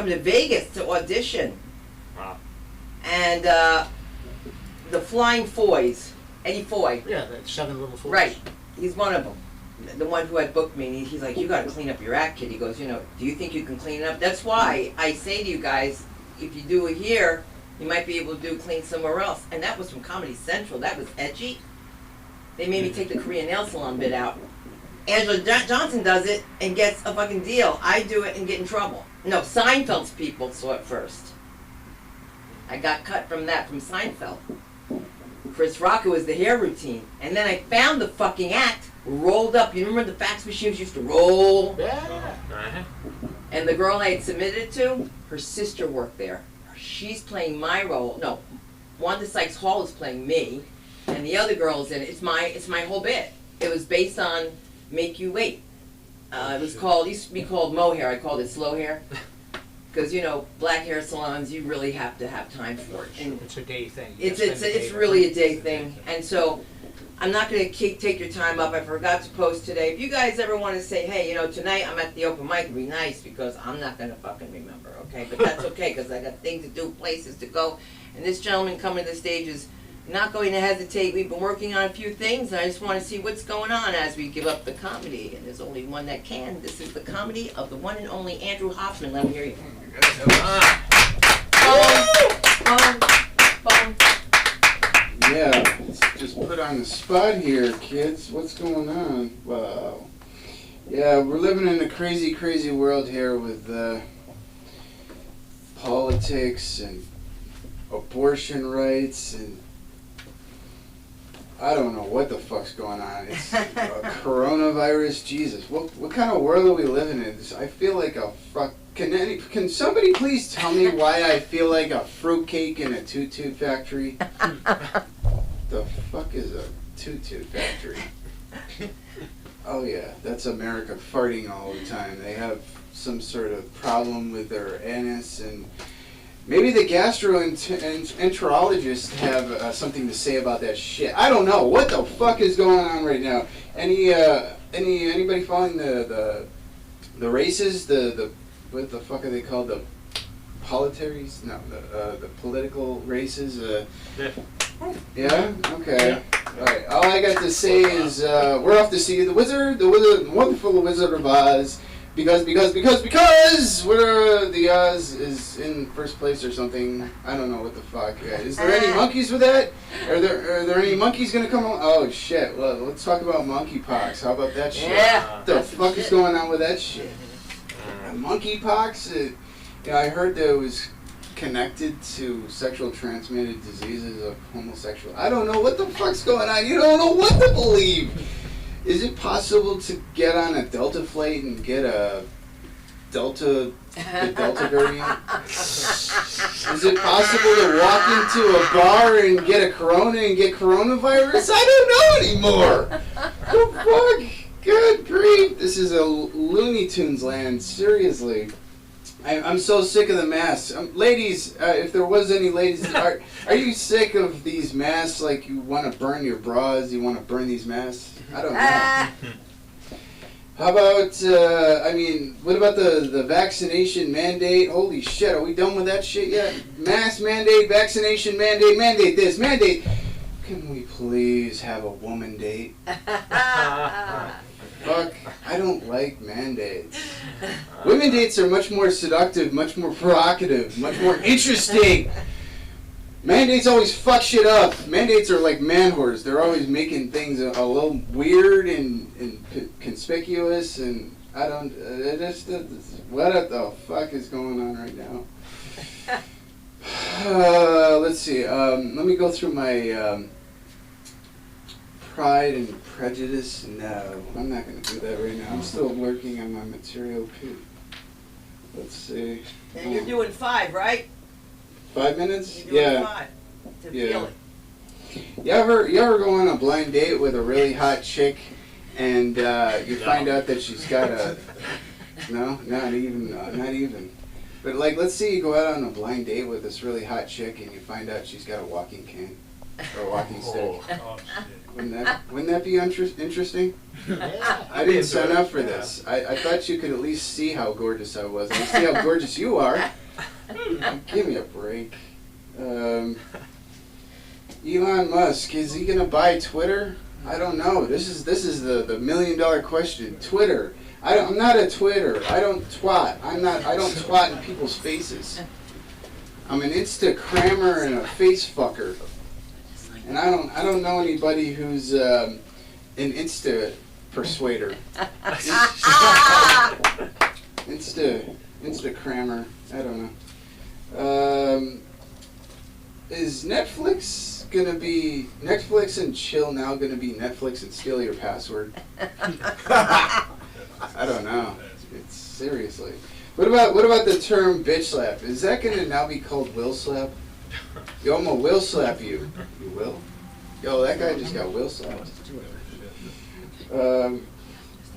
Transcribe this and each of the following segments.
come to Vegas to audition. Wow. And the Flying Foys, Eddie Foy. Yeah, the 7 Little Fools. Right. He's one of them. The one who had booked me. He's like, you got to clean up your act, kid. He goes, do you think you can clean it up? That's why I say to you guys, if you do it here, you might be able to do clean somewhere else. And that was from Comedy Central. That was edgy. They made me take the Korean nail salon bit out. Angela Johnson does it and gets a fucking deal. I do it and get in trouble. No, Seinfeld's people saw it first. I got cut from that, from Seinfeld. Chris Rock, was the hair routine. And then I found the fucking act rolled up. You remember the fax machines used to roll? Yeah. Uh-huh. And the girl I had submitted it to, her sister worked there. She's playing my role. No, Wanda Sykes Hall is playing me, and the other girl's in it. It's my whole bit. It was based on Make You Wait. It used to be called mohair. I called it slow hair. Because, black hair salons, you really have to have time for it. And It's a day thing. it's really a day thing. And so, I'm not going to take your time up. I forgot to post today. If you guys ever want to say, hey, tonight I'm at the open mic, it'd be nice, because I'm not going to fucking remember, okay? But that's okay, because I got things to do, places to go. And this gentleman coming to the stage is not going to hesitate. We've been working on a few things, and I just want to see what's going on as we give up the comedy. And there's only one that can. This is the comedy of the one and only Andrew Hoffman. Let me hear you. Boom. Yeah, let's just put on the spot here, kids. What's going on? Wow. Yeah, we're living in a crazy, crazy world here with politics and abortion rights and I don't know what the fuck's going on. It's coronavirus. Jesus, what kind of world are we living in? I feel like a fuck. Can somebody please tell me why I feel like a fruitcake in a toot-toot factory? The fuck is a toot-toot factory? Oh yeah, that's America farting all the time. They have some sort of problem with their anus, and maybe the gastroenterologists have something to say about that shit. I don't know. What the fuck is going on right now? Anybody following the races? The what the fuck are they called? The politaries? No, the political races. Yeah? Okay. Alright, all I got to say is, we're off to see the wonderful Wizard of Oz, because the Oz is in first place or something. I don't know what the fuck. Is there any monkeys with that? Are there any monkeys gonna come on? Oh shit, well, let's talk about monkeypox. How about that shit? Yeah. What the fuck is going on with that shit? Monkeypox? I heard that it was connected to sexual transmitted diseases of homosexual. I don't know what the fuck's going on. You don't know what to believe. Is it possible to get on a Delta flight and get the Delta variant? Is it possible to walk into a bar and get a corona and get coronavirus? I don't know anymore. What the fuck? Good grief. This is a Looney Tunes land. Seriously. I'm so sick of the masks. Ladies, if there was any ladies, are you sick of these masks? Like, you want to burn your bras? You want to burn these masks? I don't know. How about, what about the vaccination mandate? Holy shit, are we done with that shit yet? Mask mandate, vaccination mandate this, mandate. Can we please have a woman date? Fuck, I don't like mandates. Women dates are much more seductive, much more provocative, much more interesting. Mandates always fuck shit up. Mandates are like man whores. They're always making things a little weird and conspicuous, and I don't, what the fuck is going on right now? Let's see, let me go through my Pride and Prejudice. No, I'm not going to do that right now. I'm still working on my material. Let's see. And you're doing 5, right? 5 minutes? You're doing Yeah. 5 to feel it. You ever go on a blind date with a really hot chick and you find out that she's got a... No? Not even. But like, let's say you go out on a blind date with this really hot chick and you find out she's got a walking cane or a walking stick. Oh, shit. Wouldn't that be interesting? Yeah. I didn't sign up for this. I thought you could at least see how gorgeous I was. And see how gorgeous you are. Give me a break. Elon Musk, is he gonna buy Twitter? I don't know. This is the $1 million question. Twitter. I'm not a Twitter. I don't twat. I don't twat in people's faces. I'm an Instagrammer and a face fucker. And I don't know anybody who's an Insta persuader. Instagrammer. I don't know. Is Netflix and chill now gonna be Netflix and steal your password? I don't know. It's seriously. What about the term bitch slap? Is that gonna now be called will slap? Yo, I'm gonna will slap you. You will? Yo, that guy just got will slapped.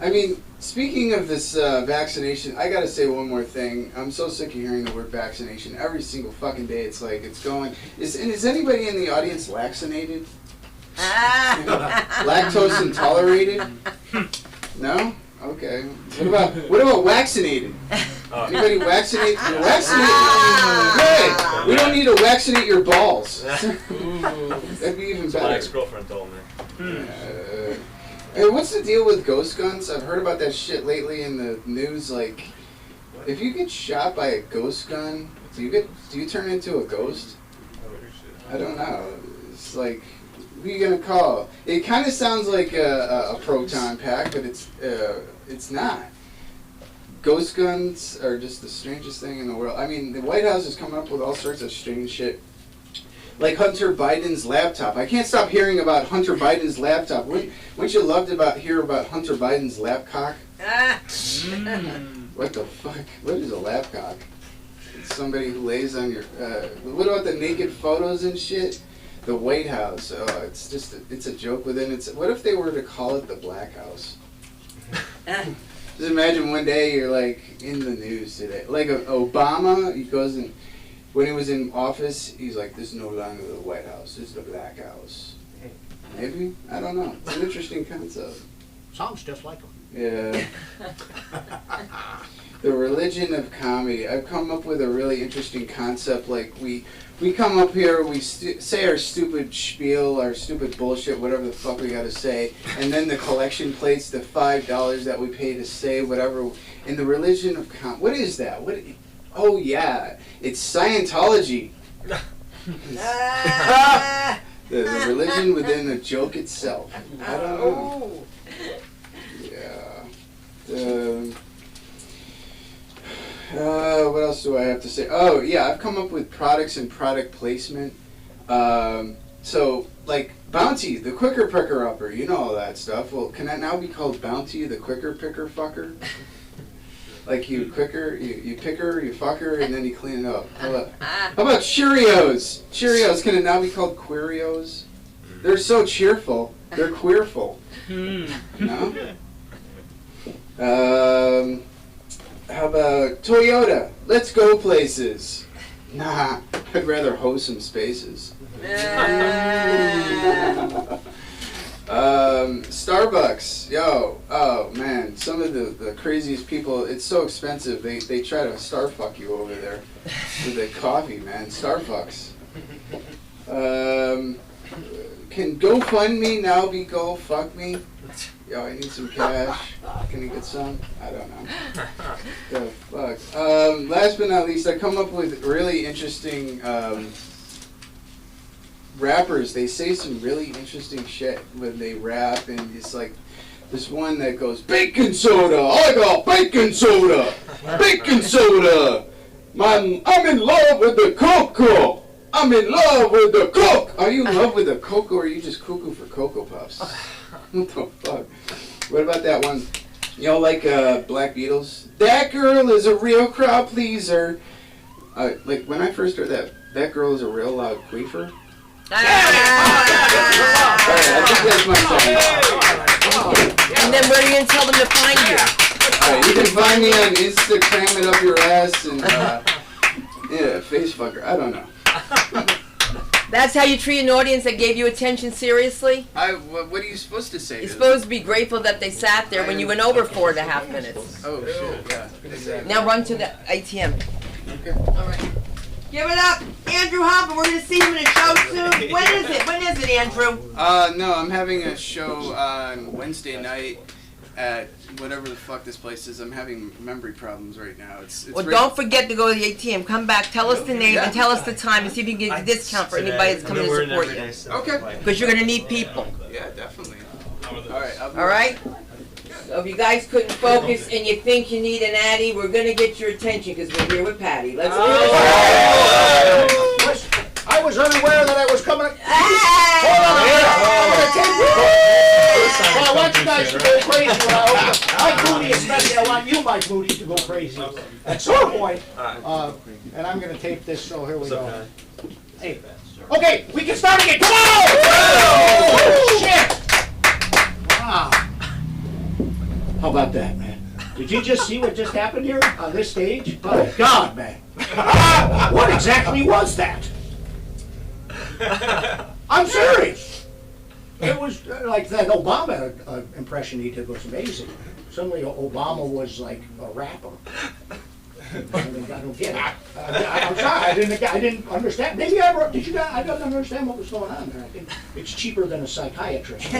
I mean, speaking of this vaccination, I gotta say one more thing. I'm so sick of hearing the word vaccination every single fucking day. It's like it's going. Is anybody in the audience vaccinated? Lactose intolerant? No? Okay. What about vaccinated? Anybody vaccinated? You're vaccinated. Good. We don't need to vaccinate your balls. That'd be even better. My ex-girlfriend told me. Hey, what's the deal with ghost guns? I've heard about that shit lately in the news. Like, if you get shot by a ghost gun, do you turn into a ghost? I don't know. It's like, who are you gonna call? It kind of sounds like a proton pack, but it's not. Ghost guns are just the strangest thing in the world. I mean, the White House is coming up with all sorts of strange shit. Like Hunter Biden's laptop. I can't stop hearing about Hunter Biden's laptop. Wouldn't you love to hear about Hunter Biden's lapcock? What the fuck? What is a lapcock? It's somebody who lays on your... what about the naked photos and shit? The White House. Oh, it's a joke within it. What if they were to call it the Black House? Just imagine one day you're like in the news today. Like Obama, he goes and... When he was in office, he's like, this is no longer the White House, this is the Black House. Maybe? I don't know. It's an interesting concept. Sounds just like him. Yeah. The religion of comedy. I've come up with a really interesting concept. Like, we come up here, we say our stupid spiel, our stupid bullshit, whatever the fuck we gotta say, and then the collection plates, the $5 that we pay to say whatever. In the religion of comedy. What is that? Oh yeah, it's Scientology. the religion within the joke itself. I don't know. Yeah. What else do I have to say? Oh yeah, I've come up with products and product placement. So like Bounty, the quicker picker upper, you know all that stuff. Well, can that now be called Bounty, the quicker picker fucker? Like you picker, you fuck her, and then you clean it up. How about Cheerios? Cheerios, can it now be called Queerios? They're so cheerful. They're queerful. No? How about Toyota? Let's go places. Nah, I'd rather host some spaces. Starbucks, yo, oh man, some of the craziest people, it's so expensive, they try to starfuck you over there with the coffee, man, Starbucks. Can GoFundMe now be Go Fuck Me? Yo, I need some cash. Can you get some? I don't know. The fuck. Last but not least, I come up with really interesting rappers. They say some really interesting shit when they rap, and it's like this one that goes, baking soda, I got baking soda, baking soda. I'm in love with the cocoa. I'm in love with the Coke. Are you in love with the Coke, or are you just cuckoo for Cocoa Puffs? What the fuck? What about that one? Y'all like Black Beatles? That girl is a real crowd pleaser. Like when I first heard that girl is a real loud queefer. Alright, I think that's my song. And then where are you going to tell them to find you? Alright, you can find me on Instagram it up your ass and yeah, face fucker. I don't know. That's how you treat an audience that gave you attention seriously? What are you supposed to say? You're to supposed to be grateful that they sat there when you went over 4.5 minutes. them? Oh shit! Yeah. Exactly. Now run to the ATM. Okay. All right. Give it up, Andrew Hopper. We're gonna see him in a show soon. When is it? When is it, Andrew? No, I'm having a show on Wednesday night at whatever the fuck this place is. I'm having memory problems right now. It's Well, really- don't forget to go to the ATM. Come back, tell us the name, and tell us the time, and see if you can get a discount for anybody that's coming to support you. Okay. Because you're gonna need people. Yeah, definitely. All right. All right. So if you guys couldn't focus and you think you need an Addy, we're gonna get your attention because we're here with Patty. Let's do this. I was unaware that I was coming. Hold Well, I want you guys to go crazy. Mike Moody especially, I want you, Mike Moody, to go crazy at some point. And I'm going to tape this, so here we go. Hey. Okay, we can start again. Come on! Oh, shit! Wow. How about that, man? Did you just see what just happened here on this stage? Oh, God, man. What exactly was that? I'm serious. It was like that Obama impression he did was amazing. Suddenly Obama was like a rapper. I don't get it. I'm sorry. I didn't understand. Maybe I wrote. Did you guys? I don't understand what was going on there. I think it's cheaper than a psychiatrist.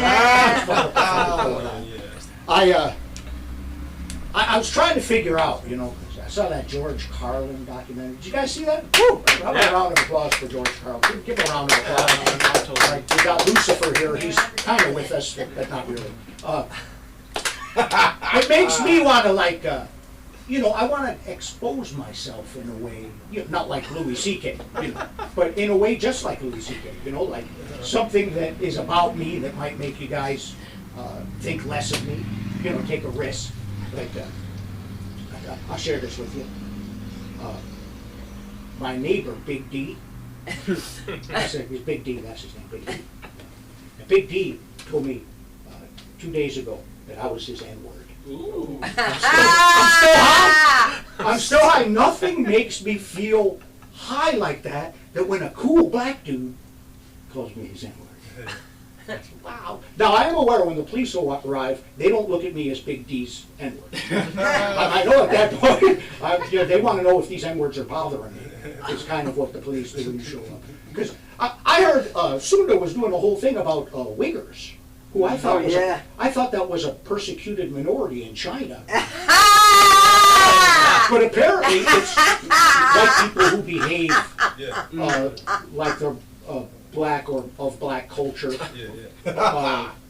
I was trying to figure out, you know, 'cause I saw that George Carlin documentary. Did you guys see that? Woo! How about a round of applause for George Carlin? Give him a round of applause. Right, we got Lucifer here. He's kind of with us, but not really. It makes me want to, like, you know, I want to expose myself in a way, you know, not like Louis C.K., you know, but in a way just like Louis C.K., you know, like something that is about me that might make you guys think less of me, you know, take a risk. Like, I'll share this with you. My neighbor, Big D, I said, it's Big D, that's his name, Big D. And Big D told me 2 days ago that I was his N-word. I'm still high. Nothing makes me feel high like that when a cool black dude calls me his N-word. Wow. Now, I am aware when the police arrive, they don't look at me as Big D's N-word. I know at that point, you know, they want to know if these N-words are bothering me. It's kind of what the police do when you show up. Because I heard Sunda was doing a whole thing about Uyghurs, who I thought I thought that was a persecuted minority in China. But apparently it's white people who behave like they're black or of black culture.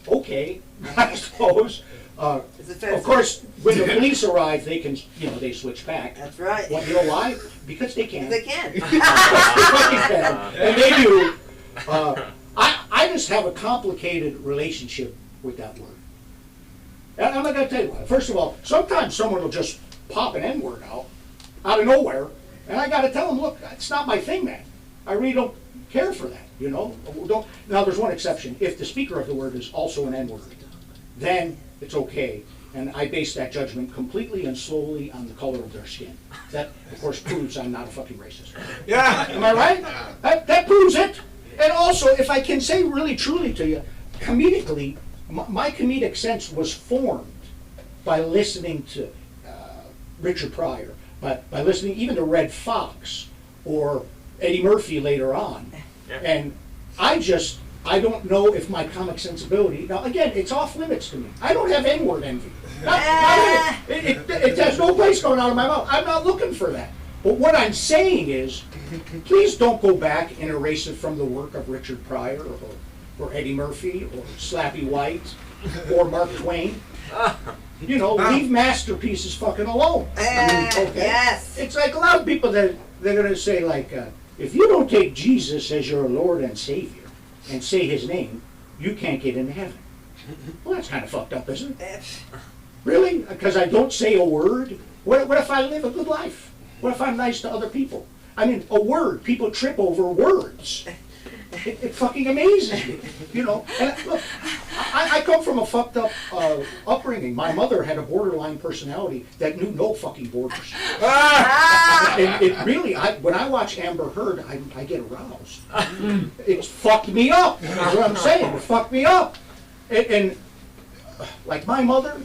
Okay, I suppose. Of course, when the police arrive, they can, you know, they switch back. That's right. Well, you know why? Because they can. They can. They fucking can. And they do. I just have a complicated relationship with that word. And I'm not going to tell you why. First of all, sometimes someone will just pop an N-word out of nowhere, and I got to tell them, look, it's not my thing, man. I really don't care for that, you know. Now, there's one exception. If the speaker of the word is also an N-word, then it's okay. And I base that judgment completely and solely on the color of their skin. That, of course, proves I'm not a fucking racist. Yeah. Am I right? That proves it. And also, if I can say really truly to you, comedically, my comedic sense was formed by listening to Richard Pryor, by listening even to Red Fox or Eddie Murphy later on. And I don't know if my comic sensibility, now again, it's off limits to me. I don't have N-word envy. It has no place going out of my mouth. I'm not looking for that. But what I'm saying is, please don't go back and erase it from the work of Richard Pryor or Eddie Murphy or Slappy White or Mark Twain. You know, leave masterpieces fucking alone. Okay? Yes. It's like a lot of people that they're going to say, like, if you don't take Jesus as your Lord and Savior and say his name, you can't get into heaven. Well, that's kind of fucked up, isn't it? Really? Because I don't say a word? What if I live a good life? What if I'm nice to other people? I mean, a word. People trip over words. It fucking amazes me, you know. And look, I come from a fucked up upbringing. My mother had a borderline personality that knew no fucking borders. And it really, when I watch Amber Heard, I get aroused. It's fucked me up. That's what I'm saying. It fucked me up. And like my mother,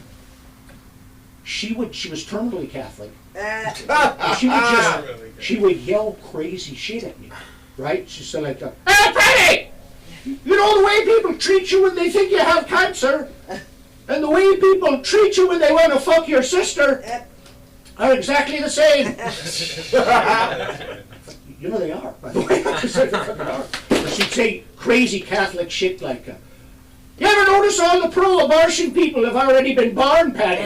she was terminally Catholic. She would yell crazy shit at me, right? She said like, "Hey, Freddie! You know the way people treat you when they think you have cancer, and the way people treat you when they want to fuck your sister are exactly the same." You know they are, by the way. They fucking are. But she'd say crazy Catholic shit like, "You ever notice all the pro-abortion people have already been born, Patty?"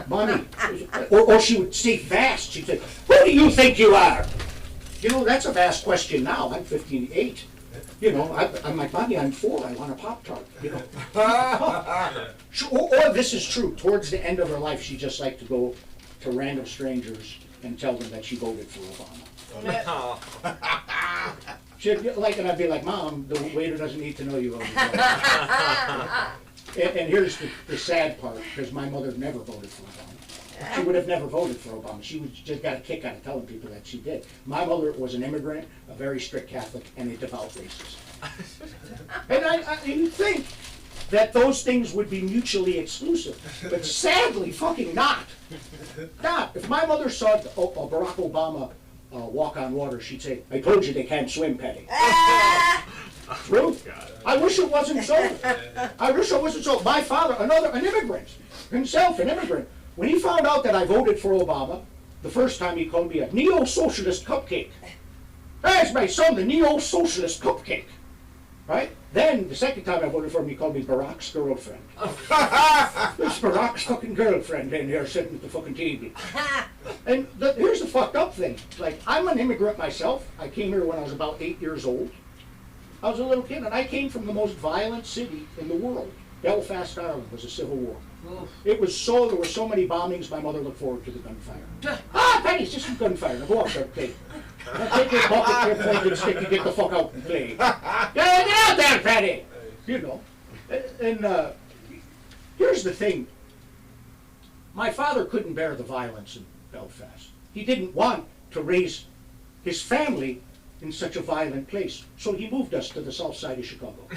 Mommy. Or she would say fast. She'd say, "Who do you think you are?" You know, that's a vast question now. I'm 58. You know, I'm like, "Mommy, I'm 4. I want a Pop-Tart." You know. Or this is true. Towards the end of her life, she just liked to go to random strangers and tell them that she voted for Obama. She'd, like, and I'd be like, "Mom, the waiter doesn't need to know you voted for Obama." And here's the sad part, because my mother never voted for Obama. She would have never voted for Obama. She would just got a kick out of telling people that she did. My mother was an immigrant, a very strict Catholic, and a devout racist. And you'd think that those things would be mutually exclusive, but sadly, fucking not. Not. If my mother saw Barack Obama walk on water, she'd say, "I told you they can't swim, Patty." True. I wish it wasn't so. I wish it wasn't so. My father, an immigrant, himself an immigrant, when he found out that I voted for Obama, the first time he called me a neo-socialist cupcake. That's my son, the neo-socialist cupcake. Right? Then, the second time I voted for him, he called me Barack's girlfriend. This Barack's fucking girlfriend in here sitting at the fucking TV. And here's the fucked up thing. Like, I'm an immigrant myself. I came here when I was about 8 years old. I was a little kid, and I came from the most violent city in the world. Belfast, Ireland, was a civil war. There were so many bombings, my mother looked forward to the gunfire. Patty, it's just some gunfire. Now go out there and play. Now take your bucket, your pointed stick, and get the fuck out and play. Get out there, Patty! You know. And here's the thing. My father couldn't bear the violence in Belfast. He didn't want to raise his family in such a violent place. So he moved us to the south side of Chicago.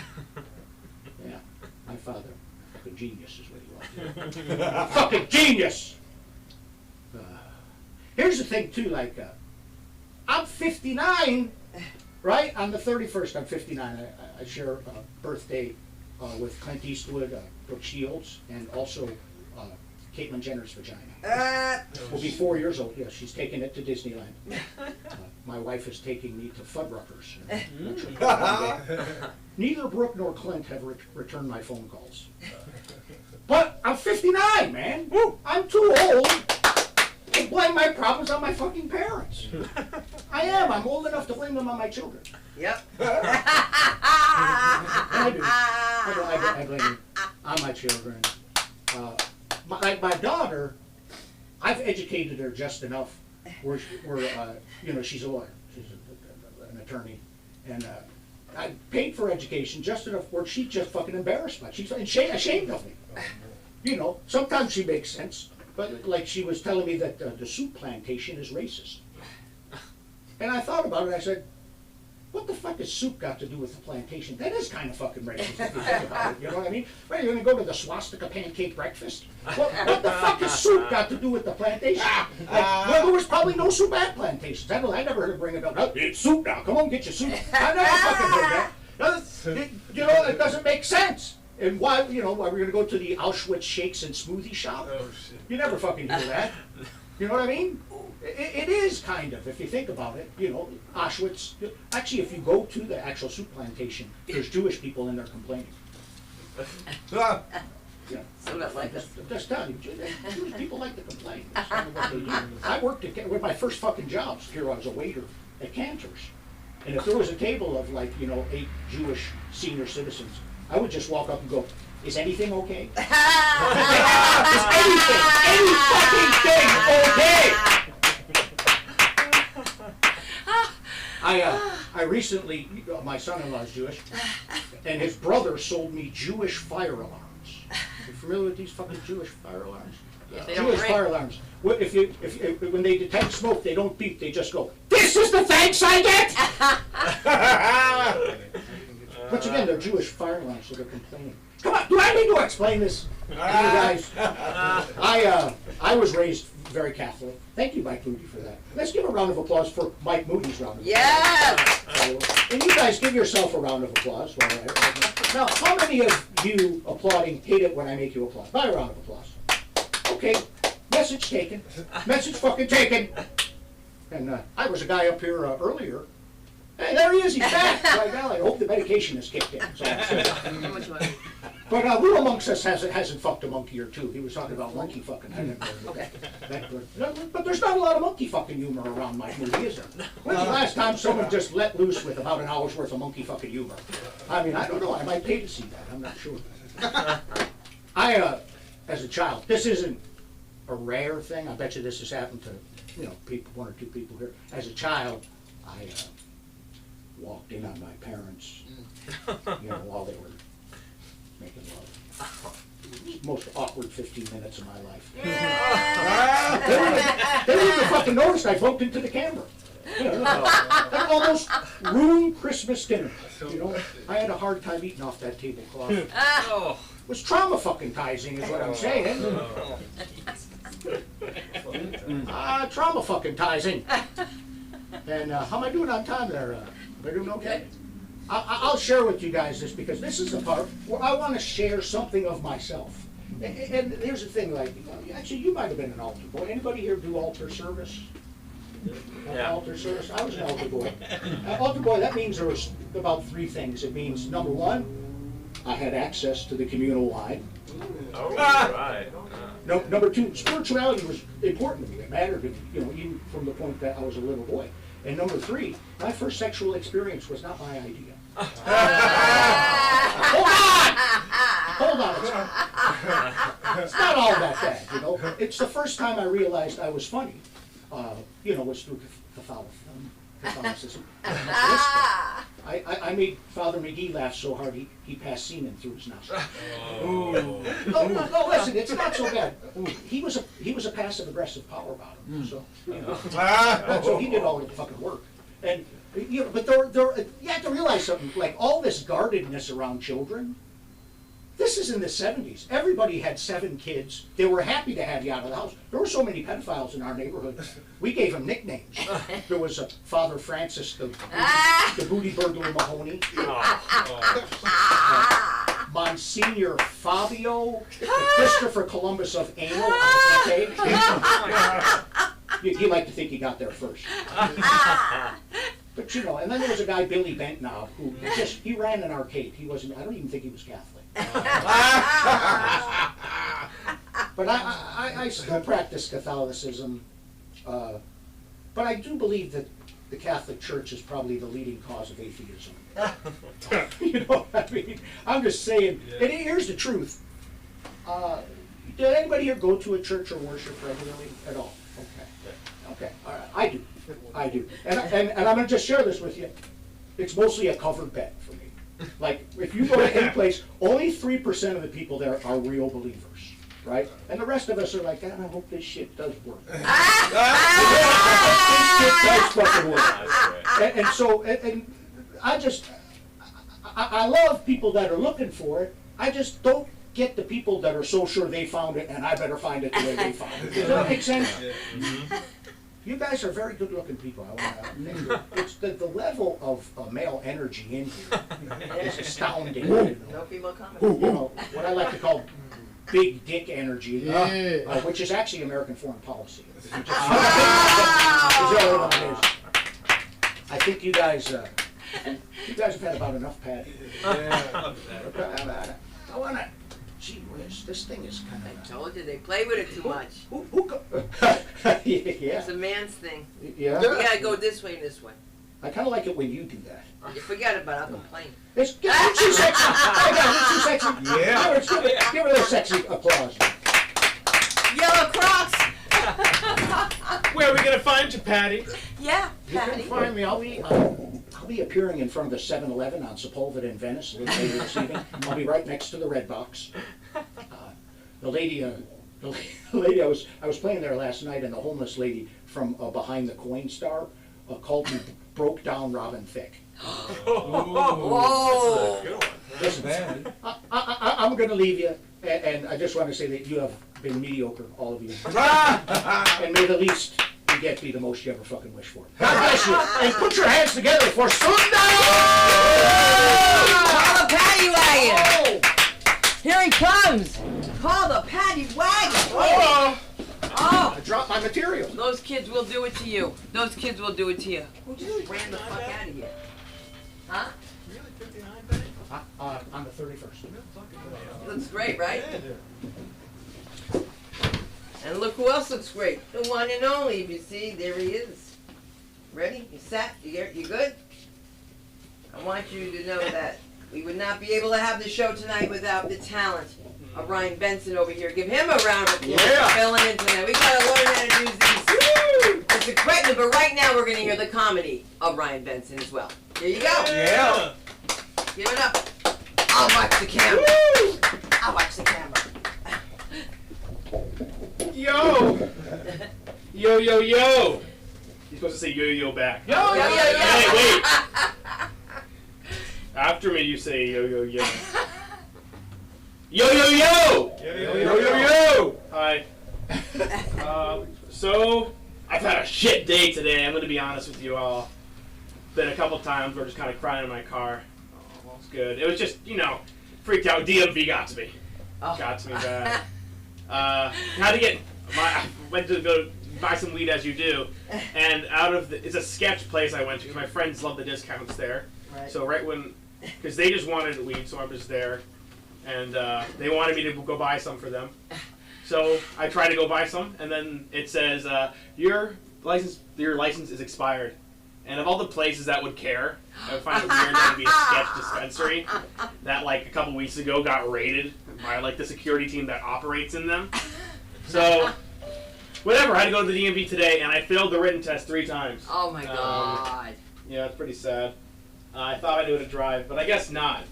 Yeah, my father, fucking genius is what he was. Fucking genius! Here's the thing too, like, I'm 59, right? On the 31st, I'm 59. I share a birthday with Clint Eastwood, Brooke Shields, and also Caitlyn Jenner's vagina. Will be 4 years old. Yeah, she's taking it to Disneyland. My wife is taking me to Fuddruckers. Neither Brooke nor Clint have returned my phone calls. But I'm 59, man. I'm too old to blame my problems on my fucking parents. I am. I'm old enough to blame them on my children. Yep. I do. I blame them on my children. Like my daughter, I've educated her just enough where you know, she's a lawyer, she's an attorney, and I paid for education just enough where she's just fucking embarrassed by it. She's ashamed of me. You know, sometimes she makes sense, but like she was telling me that the soup plantation is racist. And I thought about it, I said, what the fuck has soup got to do with the plantation? That is kind of fucking racist if you think about it, you know what I mean? Well, you're gonna go to the swastika pancake breakfast? What the fuck has soup got to do with the plantation? Like, well, there was probably no soup at plantations. I never heard her bring it up. Oh, it's soup now, come on, get your soup. I never fucking heard that. You know, it doesn't make sense. And why, you know, why we're gonna go to the Auschwitz shakes and smoothie shop? Oh, shit. You never fucking hear that. You know what I mean? It is kind of, if you think about it, you know, Auschwitz. Actually, if you go to the actual soup plantation, there's Jewish people in there complaining. Yeah. So not like us. I'm just telling you, Jewish people like to complain. That's kind of what they do. I worked with my first fucking jobs here. I was a waiter at Cantor's, and if there was a table of, like, you know, 8 Jewish senior citizens, I would just walk up and go, "Is anything okay?" Is anything, any fucking thing okay? I recently, my son-in-law is Jewish, and his brother sold me Jewish fire alarms. You familiar with these fucking Jewish fire alarms? If they don't Jewish ring. fire alarms. If when they detect smoke, they don't beep. They just go, "This is the thanks I get." Once again, they're Jewish fire alarms, so they're complaining. Come on, do I need to explain this, you guys? I was raised very Catholic. Thank you, Mike Moody, for that. Let's give a round of applause for Mike Moody's round of applause. Yes! And you guys give yourself a round of applause. Now, how many of you applauding hate it when I make you applaud? By a round of applause. Okay, message taken. Message fucking taken. And I was a guy up here earlier. Hey, there he is, he's back. By golly, I hope the medication has kicked in. So, How much money? but who amongst us hasn't fucked a monkey or two? He was talking about monkey fucking. I didn't know Okay. that good. No, but there's not a lot of monkey fucking humor around Mike Moody, is there? When's the last time someone just let loose with about an hour's worth of monkey fucking humor? I mean, I don't know. I might pay to see that. I'm not sure. As a child, this isn't a rare thing. I bet you this has happened to, people, one or two people here. As a child, I walked in on my parents, while they were making love. It was the most awkward 15 minutes of my life. They didn't even fucking notice I bumped into the camera. That almost ruined Christmas dinner. I had a hard time eating off that tablecloth. It was trauma-fucking-tizing is what I'm saying. Trauma-fucking-tizing. And how am I doing on time there? Am I doing okay? I'll share with you guys this because this is the part where I want to share something of myself. And here's the thing, actually you might have been an altar boy. Anybody here do altar service? Yeah. Altar service? I was an altar boy. Altar boy, that means there was about three things. It means, number one, I had access to the communal wine. Oh, right. Number two, spirituality was important to me. It mattered to me, even from the point that I was a little boy. And number three, my first sexual experience was not my idea. Hold on! It's not all that bad, It's the first time I realized I was funny, was through Catholicism. I made Father McGee laugh so hard he passed semen through his nostrils. No, listen, it's not so bad. He was a passive aggressive power bottom, so so he did all the fucking work. And but you have to realize something. Like all this guardedness around children. This is in the 70s. Everybody had 7 kids. They were happy to have you out of the house. There were so many pedophiles in our neighborhood. We gave them nicknames. There was Father Francis, the booty burglar Mahoney. Monsignor Fabio, Christopher Columbus of Anal. He liked to think he got there first. But and then there was a guy, Billy Bentnow, who he ran an arcade. I don't even think he was Catholic. But I still practice Catholicism, but I do believe that the Catholic Church is probably the leading cause of atheism. I'm just saying, and here's the truth. Did anybody here go to a church or worship regularly at all? Okay, all right, I do. And I'm going to just share this with you. It's mostly a covered bet for me. Like, if you go to any place, only 3% of the people there are real believers, right? And the rest of us are like, God, I hope this shit does work. This shit does fucking work. And so I love people that are looking for it. I just don't get the people that are so sure they found it and I better find it the way they found it. Does that make sense? You guys are very good-looking people. It's the level of male energy in here is astounding. No female comment. What I like to call big dick energy, which is actually American foreign policy. I think you guys have had about enough patty. I want to. Gee whiz, this thing is kind I of. told you, they play with it too much. Yeah. It's a man's thing. Yeah. You gotta go this way and this way. I kind of like it when you do that. You forget about it, I'll complain. It's too sexy. Oh my God, it's too sexy. Yeah. Give her a sexy applause. Yellow Cross! Where are we gonna find you, Patty? Yeah, You can Patty. find me. I'll be appearing in front of the 7-Eleven on Sepulveda in Venice a little later this evening. I'll be right next to the Red Box. The lady I was playing there last night, and the homeless lady from behind the Coinstar called me broke down Robin Thicke. Whoa. Good one. Listen, I'm going to leave you, and I just want to say that you have been mediocre, all of you. And may the least you get be the most you ever fucking wish for. God bless you, and put your hands together for Sundar! Call the paddy wagon! Oh! Here he comes! Call the paddy wagon! Oh! Oh! I dropped my material. Those kids will do it to you. Those kids will do it to you. Who just ran the fuck out of here? Huh? Really, 59, Benny? On the 31st. Looks great, right? And look who else looks great. The one and only. If you see, there he is. Ready? You set? You good? I want you to know that we would not be able to have the show tonight without the talent of Ryan Benson over here. Give him a round of applause for filling in tonight. We gotta learn how to do these. It's equipment, but right now we're gonna hear the comedy of Ryan Benson as well. Here you go. Yeah. Give it up. I'll watch the camera. I'll watch the camera. Yo. Yo, yo, yo. You're supposed to say yo, yo back. Yo, Yo, yo, yo. Hey, wait. After me, you say yo, yo, yo. Yo, yo, yo. Yo, Yo, yo, yo! Hi. So, I've had a shit day today, I'm going to be honest with you all. Been a couple times where I'm just kind of crying in my car. Oh, it's good. It was just, freaked out. DMV got to me. Oh. Got to me bad. Had to get, I went to go buy some weed as you do, and it's a sketch place I went to because my friends love the discounts there. Right. So because they just wanted weed, so I'm just there. And they wanted me to go buy some for them. So I tried to go buy some, and then it says, your license is expired. And of all the places that would care, I would find it weird that it would be a sketch dispensary that like a couple weeks ago got raided by like the security team that operates in them. So, whatever, I had to go to the DMV today, and I failed the written test 3 times. Oh my God. Yeah, it's pretty sad. I thought I knew how to drive, but I guess not.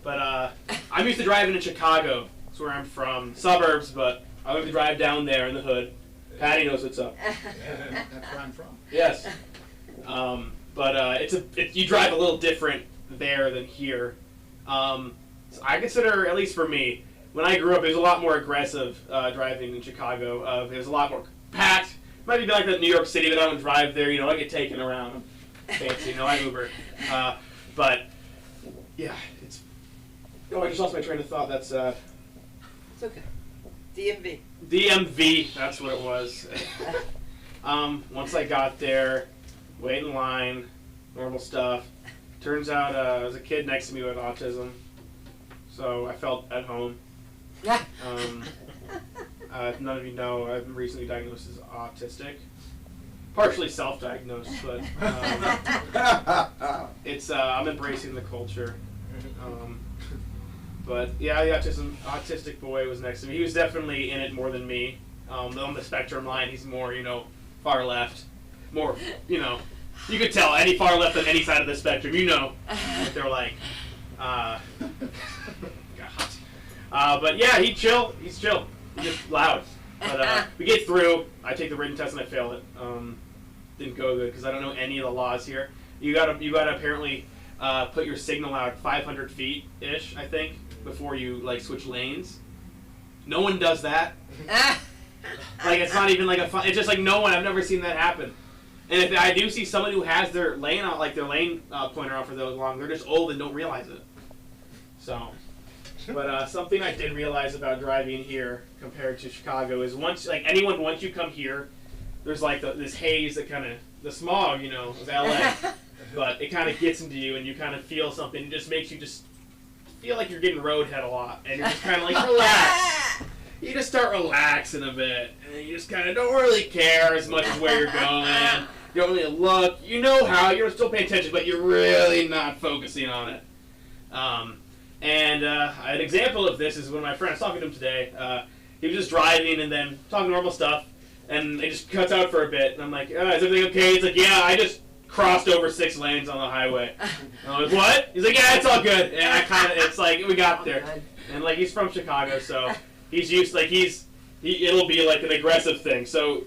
But I'm used to driving in Chicago. That's where I'm from. Suburbs, but I like to drive down there in the hood. Patty knows what's up. That's where I'm from. Yes. But you drive a little different there than here. So I consider, at least for me, when I grew up, it was a lot more aggressive driving in Chicago. It was a lot more packed. Might be like that New York City, but I don't drive there. I get taken around. Fancy, I Uber. But yeah, it's. Oh, I just lost my train of thought. That's It's okay. DMV. DMV. That's what it was. Once I got there, wait in line, normal stuff. Turns out there's a kid next to me with autism, so I felt at home. None of you know, I'm recently diagnosed as autistic. Partially self-diagnosed, but it's I'm embracing the culture. But yeah, the autistic boy was next to me. He was definitely in it more than me. On the spectrum line, he's more, far left. More, you could tell any far left on any side of the spectrum, what they're like. God. But yeah, he's chill. He's just loud. But we get through. I take the written test and I fail it. Didn't go good because I don't know any of the laws here. You gotta apparently put your signal out 500 feet ish, I think, before you switch lanes. No one does that. It's not even it's just no one. I've never seen that happen. And if I do see someone who has their lane out, their lane pointer out for those long, they're just old and don't realize it. So. But something I did realize about driving here compared to Chicago is once you come here, there's this haze that the smog, of LA, but it kind of gets into you and you kind of feel something. It just makes you just feel like you're getting roadhead a lot, and you're just kind of relax. You just start relaxing a bit, and you just kind of don't really care as much as where you're going. You don't really look. You know how you're still paying attention, but you're really not focusing on it. And an example of this is when my friend, I was talking to him today, he was just driving and then talking normal stuff, And it just cuts out for a bit, and I'm like, is everything okay? He's like, yeah, I just crossed over 6 lanes on the highway. And I'm like, what? He's like, yeah, it's all good. And I kind of, it's like, we got there. And like, he's from Chicago, so he's used, like, it'll be like an aggressive thing. So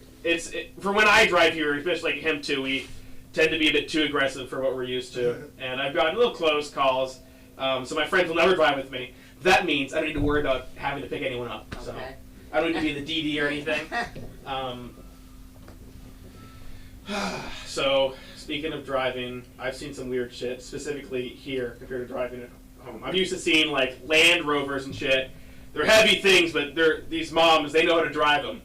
for when I drive here, especially like him too, we tend to be a bit too aggressive for what we're used to. And I've gotten a little close calls, so my friends will never drive with me. That means I don't need to worry about having to pick anyone up. So I don't need to be the DD or anything. So, speaking of driving, I've seen some weird shit, specifically here, compared to driving at home. I'm used to seeing, like, Land Rovers and shit. They're heavy things, but these moms, they know how to drive them.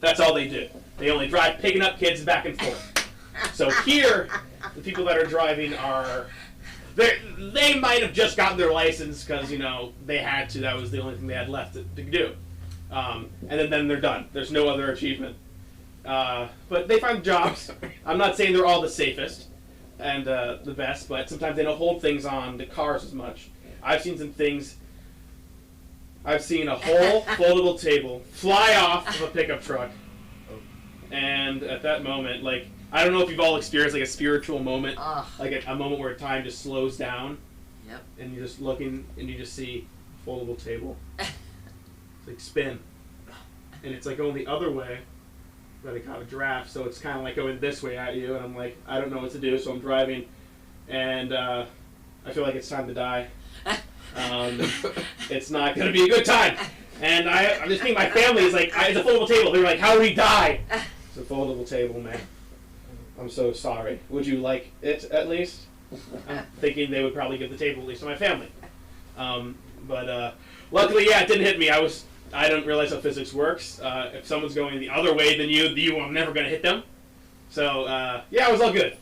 That's all they do. They only drive picking up kids back and forth. So here, the people that are driving are... They might have just gotten their license because, you know, they had to. That was the only thing they had left to do. And then they're done. There's no other achievement. But they find jobs. I'm not saying they're all the safest and the best, but sometimes they don't hold things on the cars as much. I've seen some things. I've seen a whole foldable table fly off of a pickup truck. And at that moment, like, I don't know if you've all experienced like a spiritual moment, like a moment where time just slows down. Yep. And you're just looking and you just see a foldable table. It's like spin. And it's like going the other way. But it kind of draft, so it's kind of like going this way at you, and I'm like, I don't know what to do, so I'm driving, and I feel like it's time to die. It's not going to be a good time. And I'm just thinking, my family is like, it's a foldable table. They're like, how did he die? It's a foldable table, man. I'm so sorry. Would you like it at least? I'm thinking they would probably give the table at least to my family. But luckily, yeah, it didn't hit me. I don't realize how physics works. If someone's going the other way than you are never going to hit them. So, yeah, it was all good.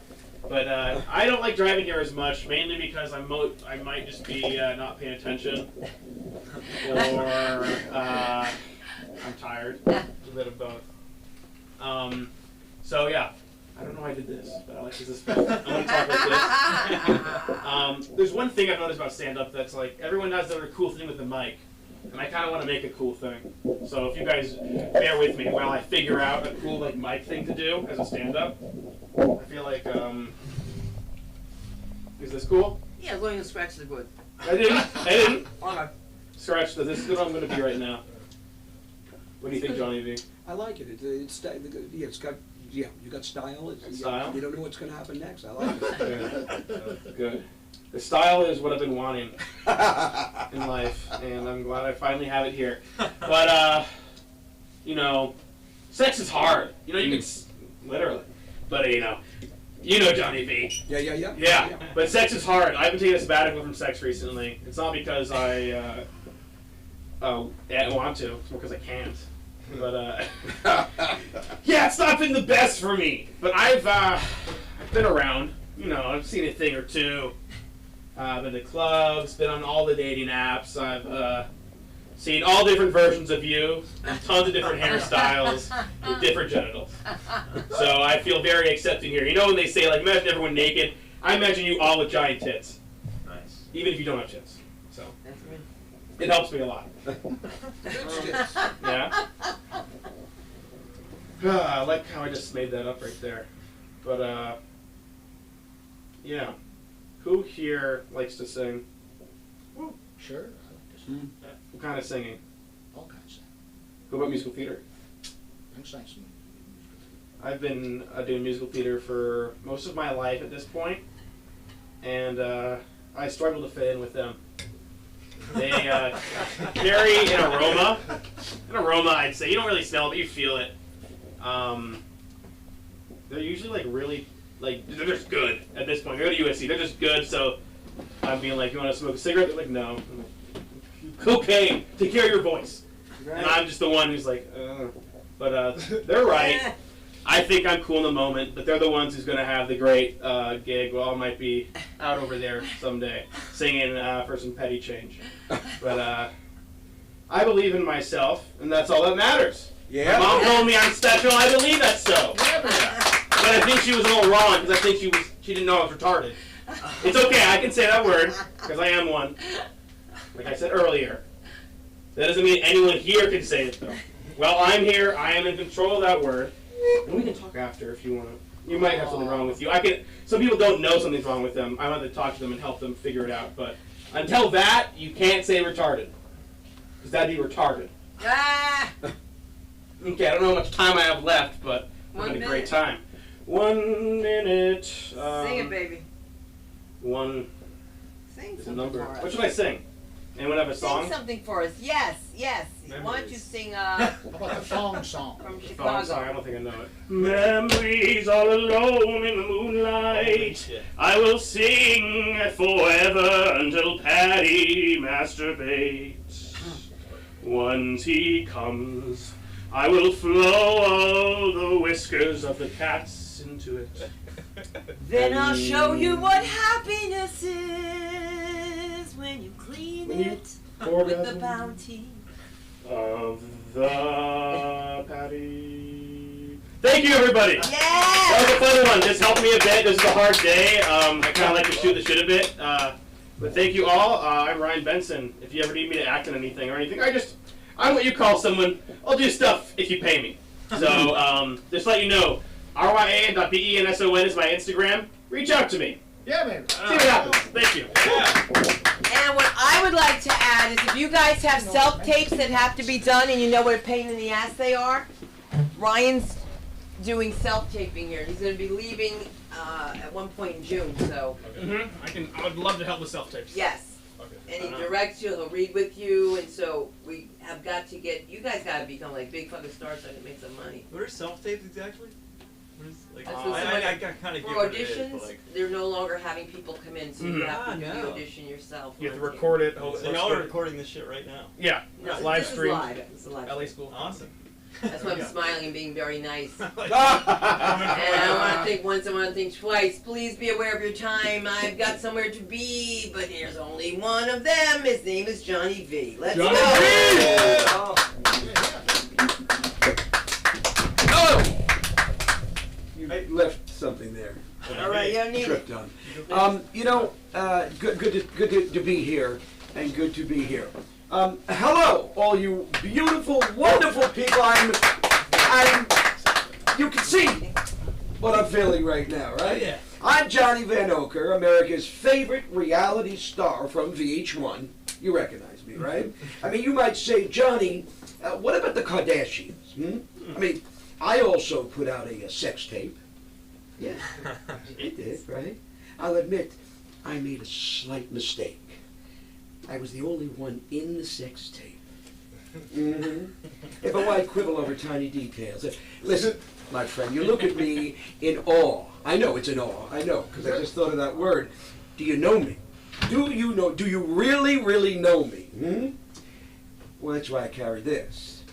But I don't like driving here as much, mainly because I might just be not paying attention. Or I'm tired. It's a bit of both. So, yeah. I don't know why I did this, but I like this. I want to talk about this. There's one thing I've noticed about stand-up that's like, everyone does their cool thing with the mic. And I kind of want to make a cool thing. So if you guys bear with me while I figure out a cool like mic thing to do as a stand-up. I feel like, is this cool? Yeah, as long as you scratch the wood. I didn't. Okay. Scratch this. This is what I'm going to be right now. What do you think, Johnny V? I like it. It's got, you got style. Style? You don't know what's going to happen next. I like it. Good. Good. The style is what I've been wanting in life, and I'm glad I finally have it here. But, you know, sex is hard. You know, you can, literally. But, you know Johnny V. Yeah. Yeah, but sex is hard. I've been taking a sabbatical from sex recently. It's not because I want to, it's because I can't. But, yeah, it's not been the best for me. But I've been around. You know, I've seen a thing or two. Been to clubs, been on all the dating apps. I've seen all different versions of you, and tons of different hairstyles, with different genitals. So I feel very accepting here. You know when they say, like, imagine everyone naked? I imagine you all with giant tits. Nice. Even if you don't have tits. So That's me. it helps me a lot. Yeah? I like how I just made that up right there. But, yeah. Who here likes to sing? Sure. What kind of singing? All kinds of. What about musical theater? I'm saying some. I've been doing musical theater for most of my life at this point, and I struggle to fit in with them. They carry an aroma. An aroma, I'd say. You don't really smell it, but you feel it. They're usually like really, like, they're just good at this point. They go to USC, they're just good, so I'm being like, you want to smoke a cigarette? They're like, no. I'm like, cocaine, take care of your voice. Right. And I'm just the one who's like, But they're right. I think I'm cool in the moment, but they're the ones who's going to have the great gig. Well, I might be out over there someday singing for some petty change. But I believe in myself, and that's all that matters. Yeah. My mom told me I'm special, I believe that's so. But I think she was a little wrong, because I think she didn't know I was retarded. It's okay, I can say that word, because I am one. Like I said earlier. That doesn't mean anyone here can say it, though. Well, I'm here. I am in control of that word. And we can talk after if you want to. You might have something wrong with you. Some people don't know something's wrong with them. I want to talk to them and help them figure it out. But until that, you can't say retarded. Because that'd be retarded. Ah! Okay, I don't know how much time I have left, but I'm having a great time. 1 minute. Sing it, baby. One Sing is a something number. for us. What should I sing? Anyone have a song? Sing something for us. Yes. Why don't you sing How about the thong song? from Song, Chicago? sorry, I don't think I know it. Memories all alone in the moonlight. I will sing forever until Patty masturbates. Once he comes, I will flow all the whiskers of the cats into it. Then I'll show you what happiness is when you clean When you it with the orgasm. bounty. Of the Patty. Thank you, everybody. That was a Yeah! fun one. This helped me a bit. This is a hard day. I kind of like to shoot the shit a bit. But thank you all. I'm Ryan Benson. If you ever need me to act in anything or anything, I'm what you call someone. I'll do stuff if you pay me. So just to let you know, ryan.benson is my Instagram. Reach out to me. Yeah, man. See what happens. Thank you. And what I would like to add is if you guys have self-tapes that have to be done and you know what a pain in the ass they are, Ryan's doing self-taping here. He's going to be leaving at one point in June, so I would love to help with self-tapes. yes. And he directs you, he'll read with you, and so we have got to get, you guys got to become like big fucking stars so I can make some money. What are self-tapes exactly? What is, like, That's I what somebody- kind of For get what it is, auditions, but like, they're no longer having people come in, so you have to do no. the audition yourself. You have to on tape. record it. so y'all are recording this shit right now. Yeah. No, Live this stream. is live. It's a live LA stream. School. Awesome. That's why I'm smiling and being very nice. And I I want to think once, I want to think twice. Please be aware of your time. I've got somewhere to be, but there's only one of them. His name is Johnny V. Let's Johnny go. You left something there. All right, you don't need it. Tripped on. Good to be here, and good to be here. Hello, all you beautiful, wonderful people. You can see what I'm feeling right now, right? Yeah. I'm Johnny Van Oker, America's favorite reality star from VH1. You recognize me, right? I mean, you might say, Johnny, what about the Kardashians? I mean, I also put out a sex tape. Yeah, I did, right? I'll admit, I made a slight mistake. I was the only one in the sex tape. If I might quibble over tiny details. Listen, my friend, you look at me in awe. I know it's in awe. I know, because I just thought of that word. Do you know me? Do you know? Do you really, really know me? Well, that's why I carry this.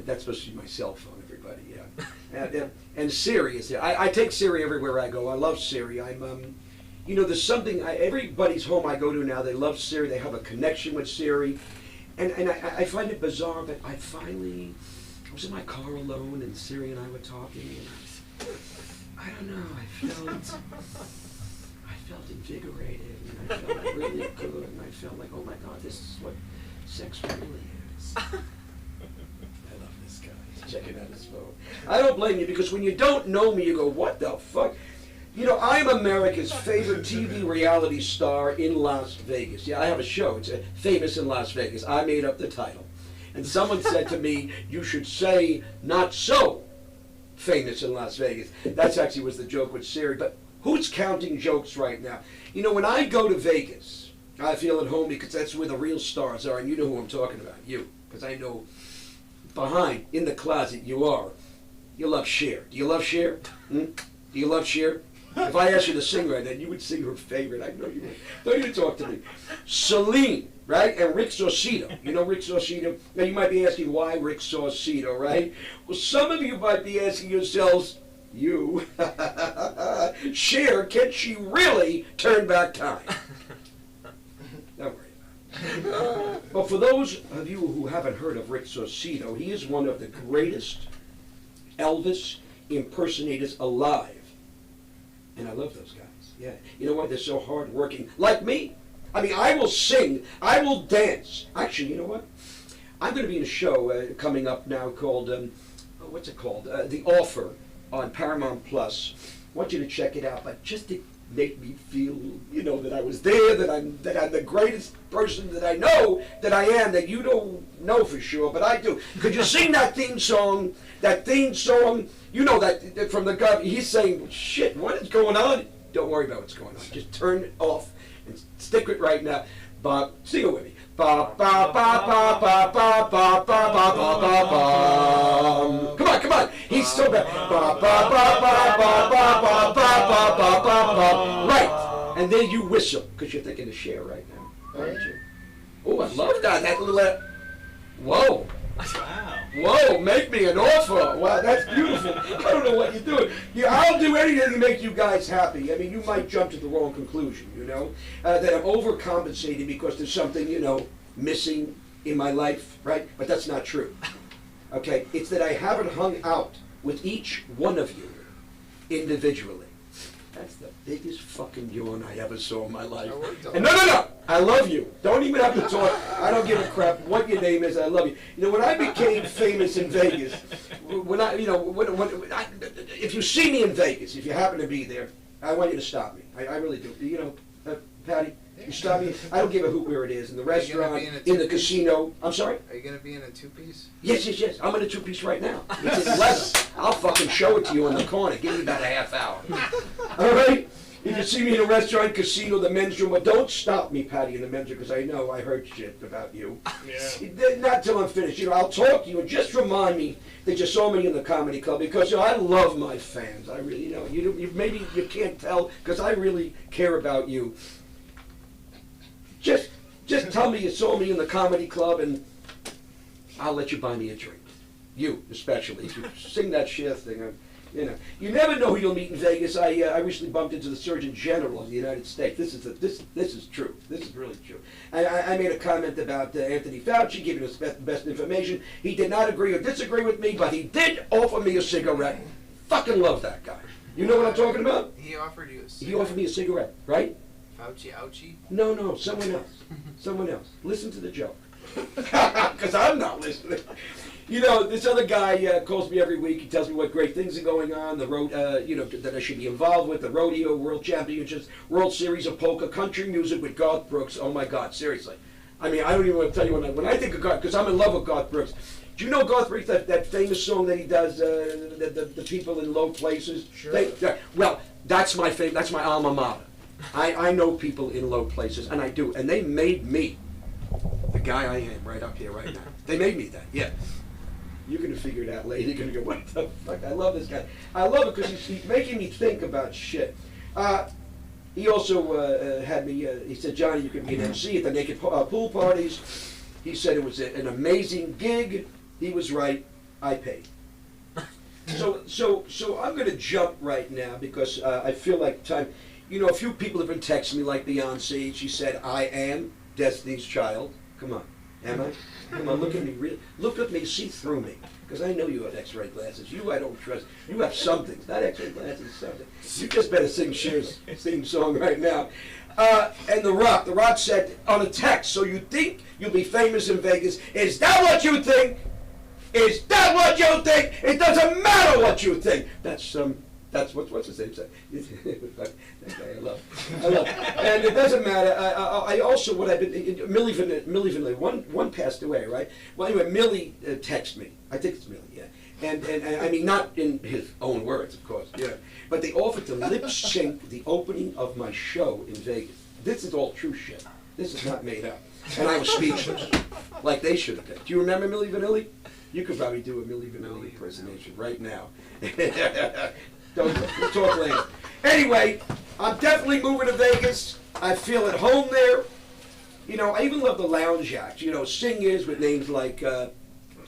That's supposed to be my cell phone, everybody, yeah. And Siri is there. I take Siri everywhere I go. I love Siri. You know, there's something, everybody's home I go to now, they love Siri, they have a connection with Siri. And I find it bizarre, but I was in my car alone and Siri and I were talking and I don't know, I felt invigorated and I felt really good and I felt like, oh my God, this is what sex really is. I love this guy, he's checking out his phone. I don't blame you because when you don't know me, you go, what the fuck? You know, I'm America's favorite TV reality star in Las Vegas. Yeah, I have a show. It's Famous in Las Vegas. I made up the title. And someone said to me, you should say, not so famous in Las Vegas. That's actually was the joke with Siri. But who's counting jokes right now? You know, when I go to Vegas, I feel at home because that's where the real stars are. And you know who I'm talking about, you. Because I know behind, in the closet, you are. You love Cher. Do you love Cher? Do you love Cher? If I asked you to sing right now, you would sing her favorite. I know you would. Don't even talk to me. Celine, right? And Rick Saucedo. You know Rick Saucedo? Now you might be asking why Rick Saucedo, right? Well, some of you might be asking yourselves, you, Cher, can she really turn back time? Don't worry about it. But for those of you who haven't heard of Rick Saucedo, he is one of the greatest Elvis impersonators alive. And I love those guys. Yeah. You know what? They're so hardworking. Like me. I mean, I will sing. I will dance. Actually, you know what? I'm going to be in a show coming up now called, what's it called? The Offer on Paramount Plus. I want you to check it out, but just to make me feel, you know, that I was there, that I'm the greatest person that I know that I am, that you don't know for sure, but I do. Could you sing that theme song? That theme song, you know, that from the guy, he's saying, shit, what is going on? Don't worry about what's going on. Just turn it off and stick it right now. But sing it with me. Ba ba ba ba ba ba ba ba ba ba ba ba. Come on, come on. He's so bad. Ba ba ba ba ba ba ba ba ba ba ba ba. Right. And then you whistle, because you're thinking of Cher right now, aren't you? Oh, I love that. That little. Whoa. Wow. Whoa, make me an offer. Wow, that's beautiful. I don't know what you're doing. Yeah, I'll do anything to make you guys happy. I mean, you might jump to the wrong conclusion, you know, that I'm overcompensating because there's something, you know, missing in my life, right? But that's not true. Okay, it's that I haven't hung out with each one of you individually. That's the biggest fucking yawn I ever saw in my life. And no, I love you. Don't even have to talk. I don't give a crap what your name is. I love you. You know, when I became famous in Vegas, when I, you know, if you see me in Vegas, if you happen to be there, I want you to stop me. I really do. You know, Patty, you stop me. I don't give a hoot where it is, in the restaurant, in the casino. I'm sorry? Are you gonna be in a two-piece? Yes. I'm in a two-piece right now. It's in leather. I'll fucking show it to you in the corner. Give me about a half hour. All right? If you see me in a restaurant, casino, the men's room, but don't stop me, Patty, in the men's room, because I know I heard shit about you. Yeah. Not till I'm finished. You know, I'll talk to you and just remind me that you saw me in the comedy club, because, you know, I love my fans. I really, you know, you maybe you can't tell, because I really care about you. Just tell me you saw me in the comedy club, and I'll let you buy me a drink. You, especially. If you sing that Cher thing, you know. You never know who you'll meet in Vegas. I recently bumped into the Surgeon General of the United States. This is true. This is really true. I made a comment about Anthony Fauci giving us best information. He did not agree or disagree with me, but he did offer me a cigarette. Fucking love that guy. You know what I'm talking about? He offered you a cigarette. He offered me a cigarette, right? Fauci, ouchie. No, someone else. Someone else. Listen to the joke. Because I'm not listening. You know, this other guy calls me every week. He tells me what great things are going on, the road, you know, that I should be involved with, the rodeo, world championships, World Series of Polka, country music with Garth Brooks. Oh my God, seriously. I mean, I don't even want to tell you when I think of Garth, because I'm in love with Garth Brooks. Do you know Garth Brooks, that famous song that he does, the people in low places? Sure. Well, that's my favorite. That's my alma mater. I know people in low places, and I do, and they made me the guy I am right up here, right now. They made me that, yeah. You're going to figure it out later. You're going to go, what the fuck? I love this guy. I love it because he's making me think about shit. He also had me, he said, Johnny, you can be an MC at the naked pool parties. He said it was an amazing gig. He was right. I paid. So I'm going to jump right now because I feel like time. You know, a few people have been texting me, like Beyonce. She said, I am Destiny's Child. Come on. Am I? Come on, look at me. Look at me, see through me. Because I know you have X-ray glasses. You I don't trust. You have something. Not X-ray glasses, something. You just better sing Cher's theme song right now. And The Rock said on a text, so you think you'll be famous in Vegas. Is that what you think? Is that what you think? It doesn't matter what you think. That's what's his name say. That guy I love. And it doesn't matter. I also what I've been Millie Vanilli. One passed away, right? Well, anyway, Millie texted me. I think it's Millie, yeah. And I mean not in his own words, of course, yeah. But they offered to lip sync the opening of my show in Vegas. This is all true shit. This is not made up. And I was speechless, like they should have been. Do you remember Millie Vanilli? You could probably do a Millie Vanilli impersonation right now. We'll talk later. Anyway, I'm definitely moving to Vegas. I feel at home there. You know, I even love the lounge acts. You know, singers with names like,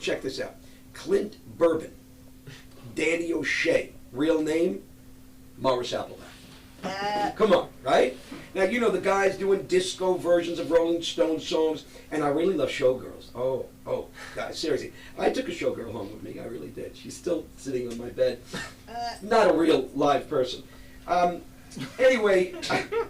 check this out, Clint Bourbon, Danny O'Shea, real name, Morris Applebaum. Come on, right? Now, you know the guys doing disco versions of Rolling Stones songs, and I really love showgirls. Oh, guys, seriously. I took a showgirl home with me, I really did. She's still sitting on my bed. Not a real live person. Anyway,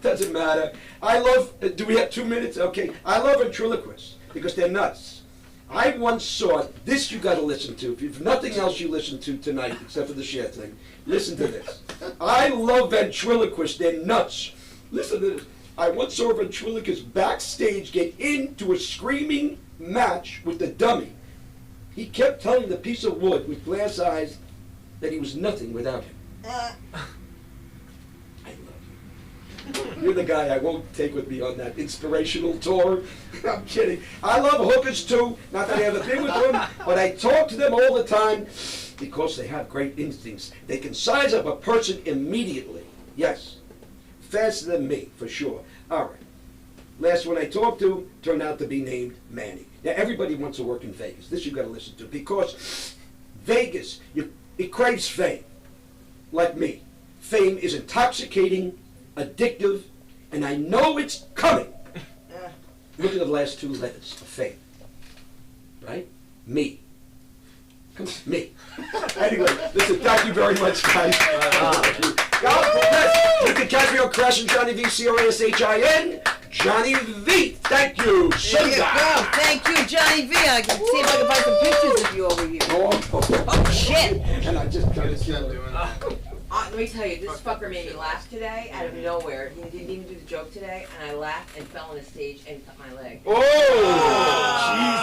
doesn't matter. I love, do we have 2 minutes? Okay. I love ventriloquists because they're nuts. I once saw this. You got to listen to. If you've nothing else you listen to tonight except for the share thing, listen to this. I love ventriloquists. They're nuts. Listen to this. I once saw a ventriloquist backstage get into a screaming match with the dummy. He kept telling the piece of wood with glass eyes that he was nothing without him. I love you. You're the guy I won't take with me on that inspirational tour. I'm kidding. I love hookers too. Not that I ever been with them, but I talk to them all the time because they have great instincts. They can size up a person immediately. Yes. Faster than me, for sure. All right. Last one I talked to turned out to be named Manny. Now, everybody wants to work in Vegas. This you got to listen to because Vegas, it craves fame. Like me. Fame is intoxicating, addictive, and I know it's coming. Look at the last two letters of fame. Right? Me. Come on, me. Anyway, listen, thank you very much, guys. God bless. You can catch me on Crash and Johnny V, CRASHIN. Johnny V. Thank you. There you go. Thank you, Johnny V. I can see if I can find some pictures of you over here. Oh, shit. And I just tried to kill her. Let me tell you, this fucker made me laugh today out of nowhere. He didn't even do the joke today, and I laughed and fell on the stage and cut my leg. Oh,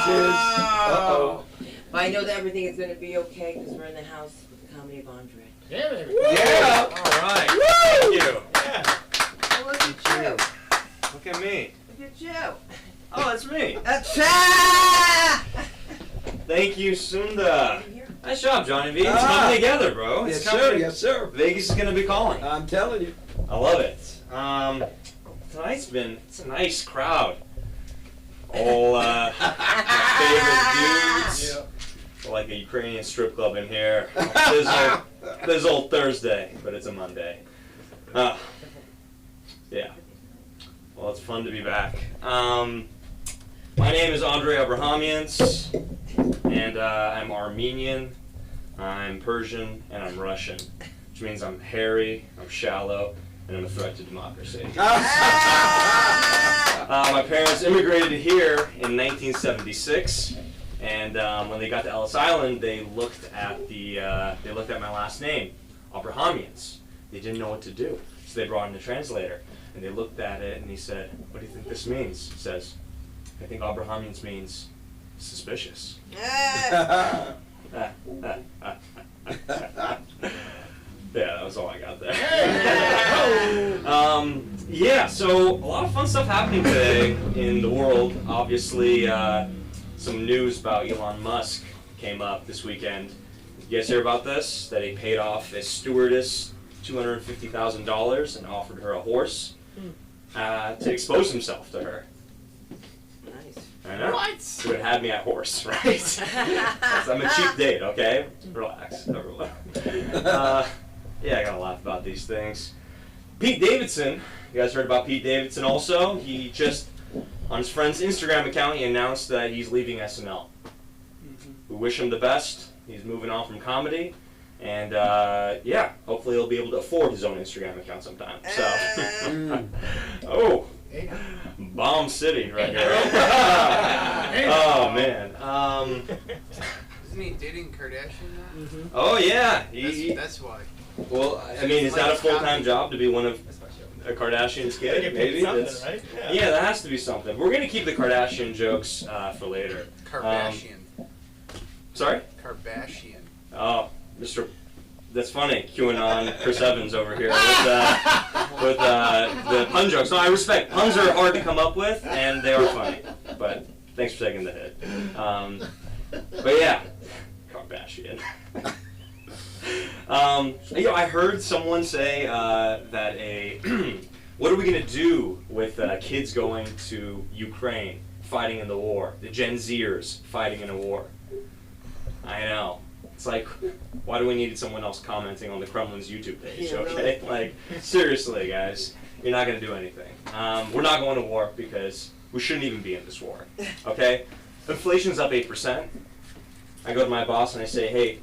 Jesus. Uh-oh. But I know that everything is going to be okay because we're in the house with the comedy of Andre. Yeah. All right. Woo! Thank you. Yeah. Oh, look at you. Look at me. Look at you. Oh, that's me. Ah! Thank you, Sunda. Nice job, Johnny V. It's Ah. coming together, bro. It's Yes, coming. sir. Yes, sir. Vegas is gonna be calling. I'm telling you. I love it. It's a nice crowd. All my favorite dudes. Like a Ukrainian strip club in here. This old Thursday, but it's a Monday. Yeah. Well, it's fun to be back. My name is Andre Abrahamians, and I'm Armenian, I'm Persian, and I'm Russian, which means I'm hairy, I'm shallow, and I'm a threat to democracy. My parents immigrated here in 1976, and when they got to Ellis Island, they looked at my last name, Abrahamians. They didn't know what to do, so they brought in a translator, and they looked at it, and he said, "What do you think this means?" He says, "I think Abrahamians means suspicious." Yeah, that was all I got there. Yeah, so a lot of fun stuff happening today in the world. Obviously, some news about Elon Musk came up this weekend. Did you guys hear about this? That he paid off a stewardess $250,000 and offered her a horse to expose himself to her. Nice. I know. What? So it had me at horse, right? So I'm a cheap date, okay? Relax, everyone. Yeah, I gotta laugh about these things. Pete Davidson, you guys heard about Pete Davidson also? He just, on his friend's Instagram account, he announced that he's leaving SNL. We wish him the best. He's moving on from comedy. And yeah, hopefully he'll be able to afford his own Instagram account sometime. So, oh, bomb city right here. Oh man. Isn't he dating Kardashian now? Oh yeah. That's why. Well, I mean, is that a full-time job to be one of a Kardashian's kid? Maybe. Right? Yeah, that has to be something. We're gonna keep the Kardashian jokes for later. Kardashian. Sorry? Kardashian. Oh, Mr. That's funny. QAnon Chris Evans over here with the pun jokes. No, I respect. Puns are hard to come up with, and they are funny. But thanks for taking the hit. But yeah, Kardashian. I heard someone say that what are we gonna do with kids going to Ukraine, fighting in the war? The Gen Zers fighting in a war. I know. It's like, why do we need someone else commenting on the Kremlin's YouTube page, okay? Like, seriously, guys, you're not going to do anything. We're not going to war because we shouldn't even be in this war, okay? Inflation's up 8%. I go to my boss and I say, hey,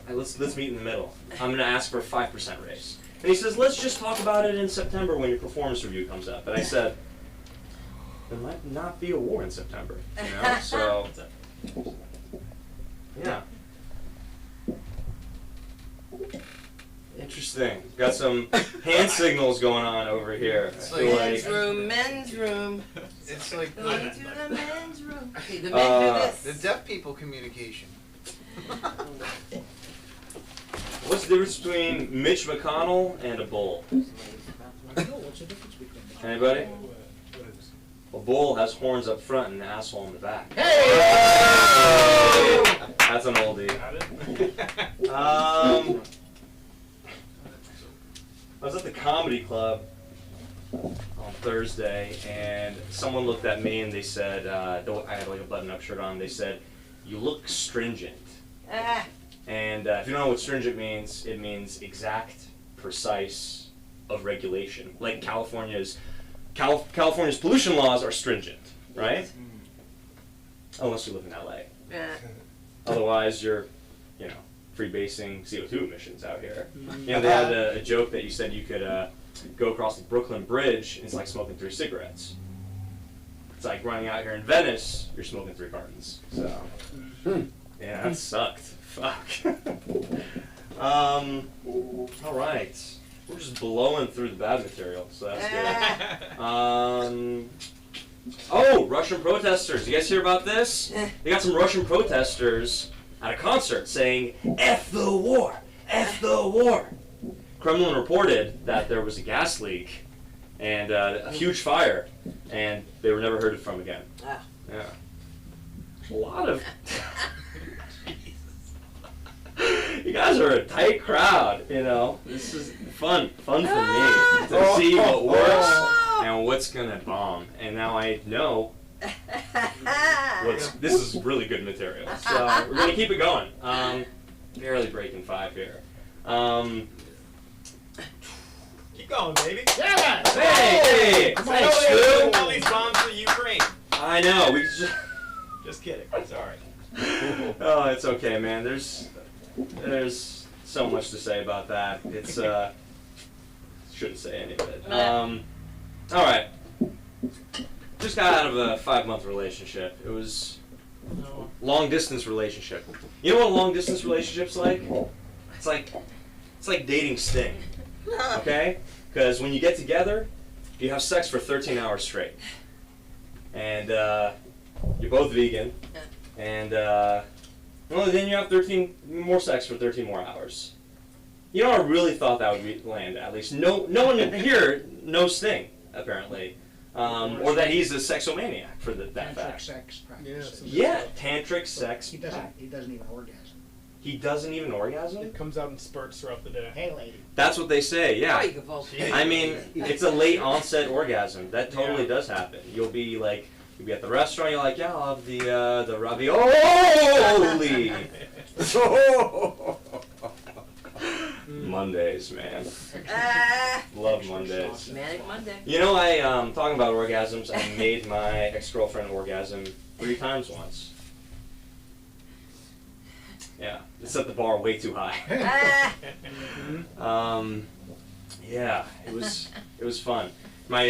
let's meet in the middle. I'm going to ask for a 5% raise. And he says, let's just talk about it in September when your performance review comes up. And I said, there might not be a war in September, you know? So Yeah. Interesting. Got some hand signals going on over here. I It's feel like- Men's room, men's room. It's like Going to the men's room. Okay, the men do this. the deaf people communication. What's the difference between Mitch McConnell and a bull? No, what's the difference between them? Anybody? A bull has horns up front and an asshole in the back. Hey! That's an oldie. I was at the comedy club on Thursday, and someone looked at me and they said, I had like a button-up shirt on. They said, "You look stringent." Ah, And if you don't know what stringent means, it means exact, precise, of regulation. Like California's pollution laws are stringent, right? Unless you live in LA. ah. Otherwise, you're, freebasing CO2 emissions out here. They had a joke that you said you could go across the Brooklyn Bridge, and it's like smoking 3 cigarettes. It's like running out here in Venice, you're smoking 3 cartons. So, yeah, that sucked. Fuck. All right. We're just blowing through the bad material, so that's good. Oh, Russian protesters. You guys hear about this? They got some Russian protesters at a concert saying, "F the war! F the war!" Kremlin reported that there was a gas leak and a huge fire, and they were never heard from again. Ah. Yeah. A lot of... You guys are a tight crowd, This is fun for me to see what works and what's gonna bomb. And now I know this is really good material. So we're gonna keep it going. Barely breaking 5 here. Keep going, baby. Yeah! Hey, Come on, thanks, hey, Stu. All these bombs for Ukraine. I know. We Just kidding. Sorry. Oh, it's okay, man. There's so much to say about that. It's shouldn't say any of it. All right. Just got out of a 5-month relationship. It was long distance relationship. You know what a long distance relationship's like? It's like dating Sting. Okay? Because when you get together, you have sex for 13 hours straight, and you're both vegan, and then you have 13 more sex for 13 more hours. I really thought that would land. At least no one here knows Sting, apparently, or that he's a sexomaniac for that Tantric fact. sex practices. Yeah, tantric sex. He doesn't even orgasm. He doesn't even orgasm. It comes out in spurts throughout the day. Hey, lady. That's what they say. Yeah. Oh, you can fall asleep. I mean, it's a late onset orgasm. That totally does happen. You'll be at the restaurant. You're like, yeah, I'll have the ravioli. Mondays, man. Love Mondays. Manic Monday. I talking about orgasms. I made my ex-girlfriend orgasm 3 times once. Yeah, it set the bar way too high. Yeah, it was fun. My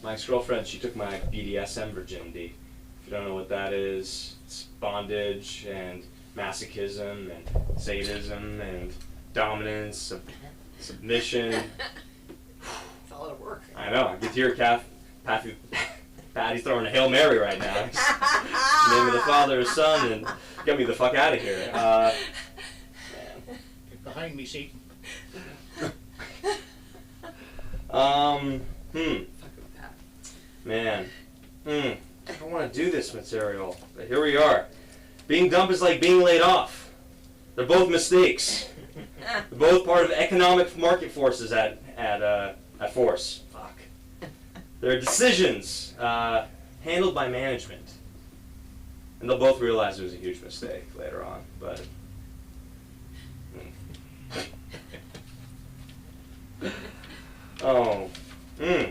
ex-girlfriend, she took my BDSM virginity. If you don't know what that is, it's bondage and masochism and sadism and dominance, submission. It's a lot of work. I know. I can hear Patty's throwing a Hail Mary right now. In the name of the Father and Son, and get me the fuck out of here. Get behind me, Satan. Man. I don't want to do this material, but here we are. Being dumb is like being laid off. They're both mistakes. They're both part of economic market forces at force. Fuck. They're decisions handled by management. And they'll both realize it was a huge mistake later on, but... Oh. Oh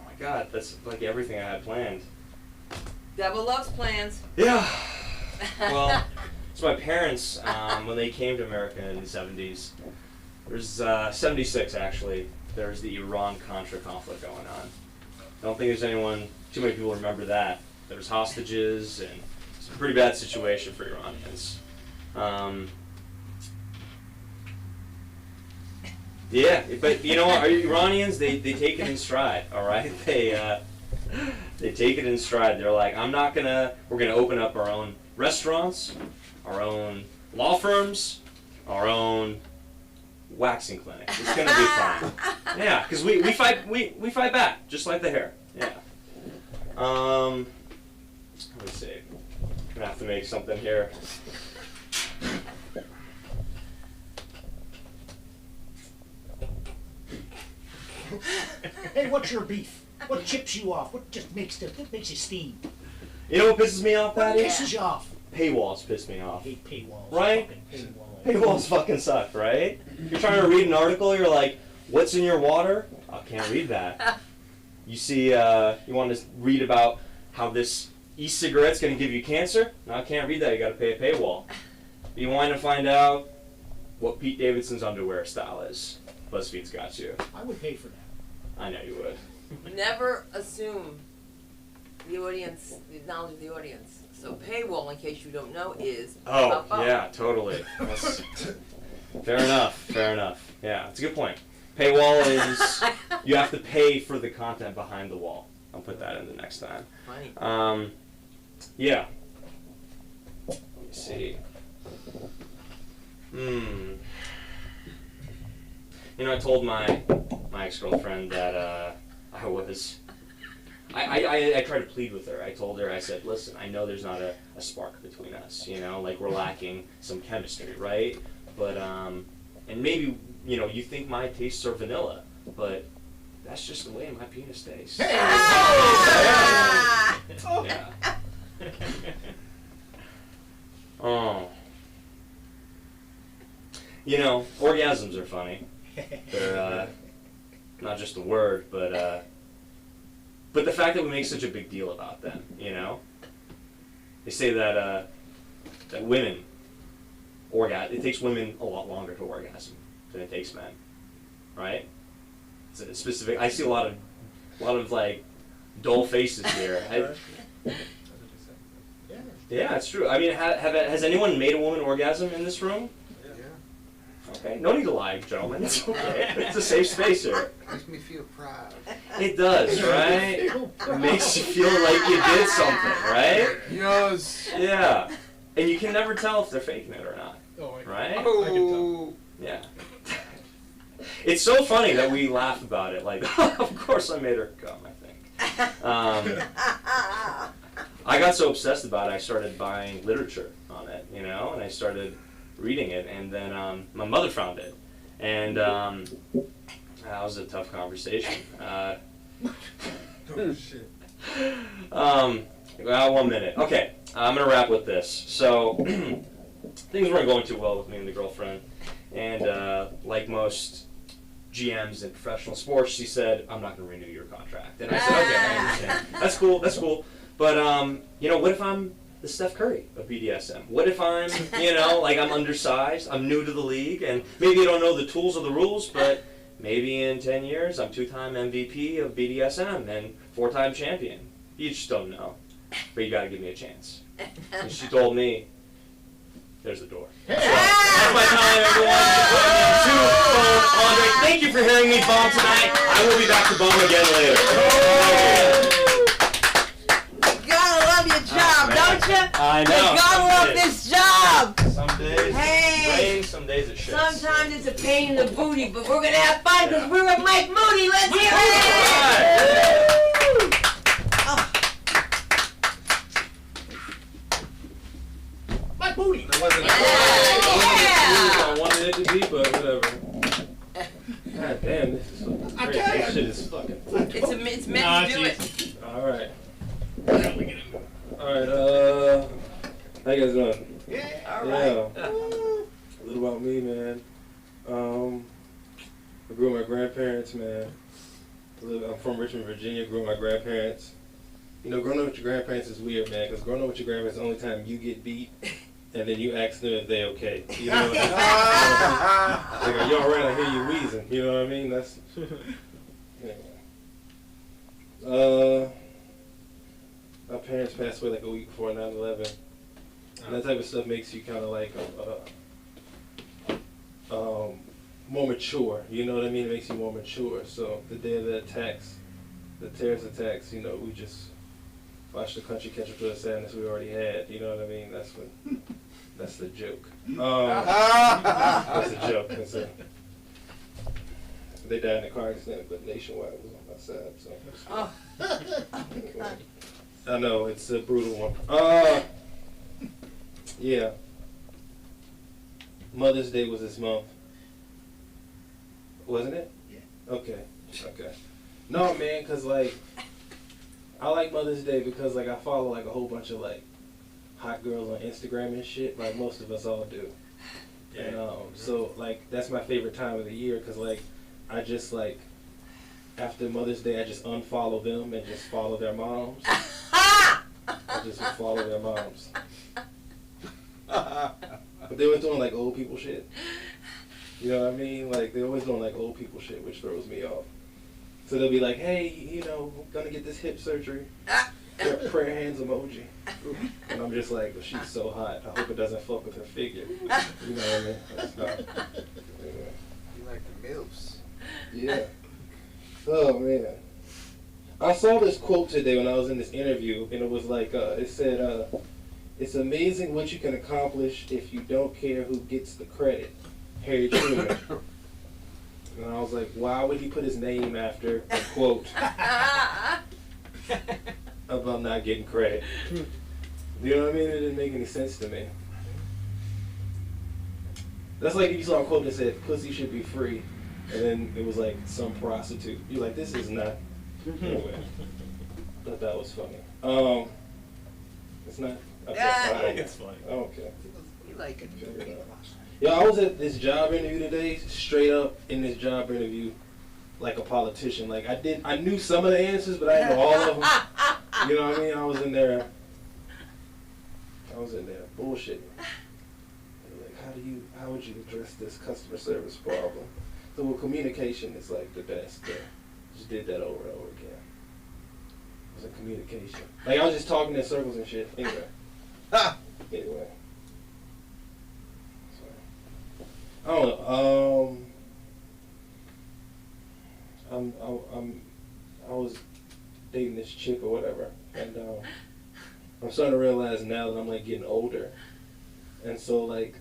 my god, that's like everything I had planned. Devil loves plans. Yeah. Well, so my parents, when they came to America in the 70s, there's 76 actually, there's the Iran-Contra conflict going on. I don't think too many people remember that. There was hostages and a pretty bad situation for Iranians. Yeah, but you know what? Iranians, they take it in stride. All right, they take it in stride. They're like, we're gonna open up our own restaurants, our own law firms, our own waxing clinic. It's gonna be fine. Yeah, because we fight back just like the hair. Yeah. Let me see. I'm gonna have to make something here. Hey, what's your beef? What chips you off? What makes you steam? You know what pisses me off, What Patty? pisses you off? Paywalls piss me off. I hate paywalls. Right? Fucking paywall. Paywalls fucking suck, right? You're trying to read an article, you're like, what's in your water? I can't read that. You see, you want to read about how this e-cigarette's going to give you cancer? No, I can't read that. You got to pay a paywall. You want to find out what Pete Davidson's underwear style is? BuzzFeed's got you. I would pay for that. I know you would. Never assume the knowledge of the audience. So paywall, in case you don't know, is Oh, yeah, totally. That's, fair enough. Yeah, it's a good point. Paywall is you have to pay for the content behind the wall. I'll put that in the next time. Funny. Yeah. Let me see. You know, I told my ex-girlfriend that I tried to plead with her. I told her, I said, listen, I know there's not a spark between us, you know, like we're lacking some chemistry, right? But, and maybe, you know, you think my tastes are vanilla, but that's just the way my penis tastes. Yeah. Oh. You know, orgasms are funny. They're, not just a word, but the fact that we make such a big deal about them, you know? They say that women it takes women a lot longer to orgasm than it takes men, right? It's a specific. I see a lot of like dull faces here. Yeah, it's true. I mean, has anyone made a woman orgasm in this room? Okay, no need to lie, gentlemen. It's okay. It's a safe space here. Makes me feel proud. It does, right? It makes you feel like you did something, right? Yes. Yeah. And you can never tell if they're faking it or not, right? Oh. Yeah. It's so funny that we laugh about it. Like, of course I made her come, I think. I got so obsessed about it, I started buying literature on it, you know, and I started reading it, and then my mother found it, and that was a tough conversation. Oh shit. Well, 1 minute. Okay, I'm gonna wrap with this. So things weren't going too well with me and the girlfriend, and like most GMs in professional sports, she said, "I'm not gonna renew your contract," and I said, "Okay, I understand. That's cool. But you know, what if I'm the Steph Curry of BDSM? What if I'm, you know, like I'm undersized, I'm new to the league, and maybe I don't know the tools or the rules, but maybe in 10 years I'm 2-time MVP of BDSM and 4-time champion. You just don't know, but you gotta give me a chance." And she told me, there's the door. So, that's my time, everyone. To Andre. Thank you for hearing me bomb tonight. I will be back to bomb again later. Don't you? I know. You gotta love this job. Some days Hey. it's rain, some days it shits. Sometimes it's a pain in the booty, but we're gonna have fun because we're with Mike Moody. Let's hear it! Oh. My booty. It wasn't Yeah. I wanted it to be, but whatever. God damn, this is fucking I crazy. tell you. This shit is fucking. It's meant to do it. Alright. Alright, how you guys doing? All right. Yeah. A little about me, man. I grew with my grandparents, man. I'm from Richmond, Virginia. Grew with my grandparents. You know, growing up with your grandparents is weird, man, because growing up with your grandparents is the only time you get beat, and then you ask them if they okay. You know what I mean? Like, are you alright? I hear you wheezing. You know what I mean? That's... Anyway. My parents passed away like a week before 9/11. And that type of stuff makes you kind of like more mature. You know what I mean? It makes you more mature. So the day of the attacks, the terrorist attacks, you know, we just watch the country catch up to the sadness we already had. You know what I mean? That's when. That's the joke. That's a joke. That's a, they died in a car accident, but nationwide was on my side. So. I know it's a brutal one. Yeah. Mother's Day was this month, wasn't it? Yeah. Okay. Okay. No, man, cause like I like Mother's Day because like I follow like a whole bunch of like hot girls on Instagram and shit, like most of us all do. Yeah. And so like that's my favorite time of the year because like I just like after Mother's Day I just unfollow them and just follow their moms. I just follow their moms. But they were doing like old people shit. You know what I mean? Like they're always doing like old people shit, which throws me off. So they'll be like, hey, you know, I'm gonna get this hip surgery. Prayer hands emoji. And I'm just like, well, she's so hot. I hope it doesn't fuck with her figure. You know what I mean? That's not, anyway. You like the MILFs. Yeah. Oh, man. I saw this quote today when I was in this interview, and it was like, it said, it's amazing what you can accomplish if you don't care who gets the credit. Harry Truman. And I was like, why would he put his name after a quote about not getting credit? You know what I mean? It didn't make any sense to me. That's like if you saw a quote that said, pussy should be free, and then it was like some prostitute. You're like, this is not. Anyway, thought that was funny. It's not. Okay, I think it's funny. Okay. You like it. Yeah, I was at this job interview today, straight up in this job interview, like a politician. Like I knew some of the answers, but I didn't know all of them. You know what I mean? I was in there bullshitting. Like, how would you address this customer service problem? So well, communication is like the best. Just did that over and over again. It was a communication. Like I was just talking in circles and shit. Anyway. Anyway. I don't know. I was dating this chick or whatever, and I'm starting to realize now that I'm like getting older, and so like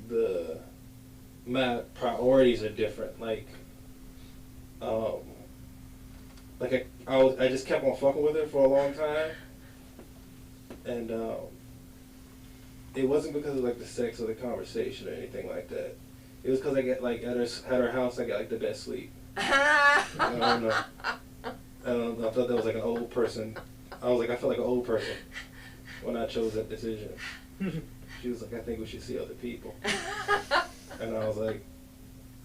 my priorities are different. Like I just kept on fucking with her for a long time, and it wasn't because of like the sex or the conversation or anything like that. It was because I get like at her house I got like the best sleep. I don't know. I thought that was like an old person. I felt like an old person when I chose that decision. She was like, I think we should see other people. And I was like,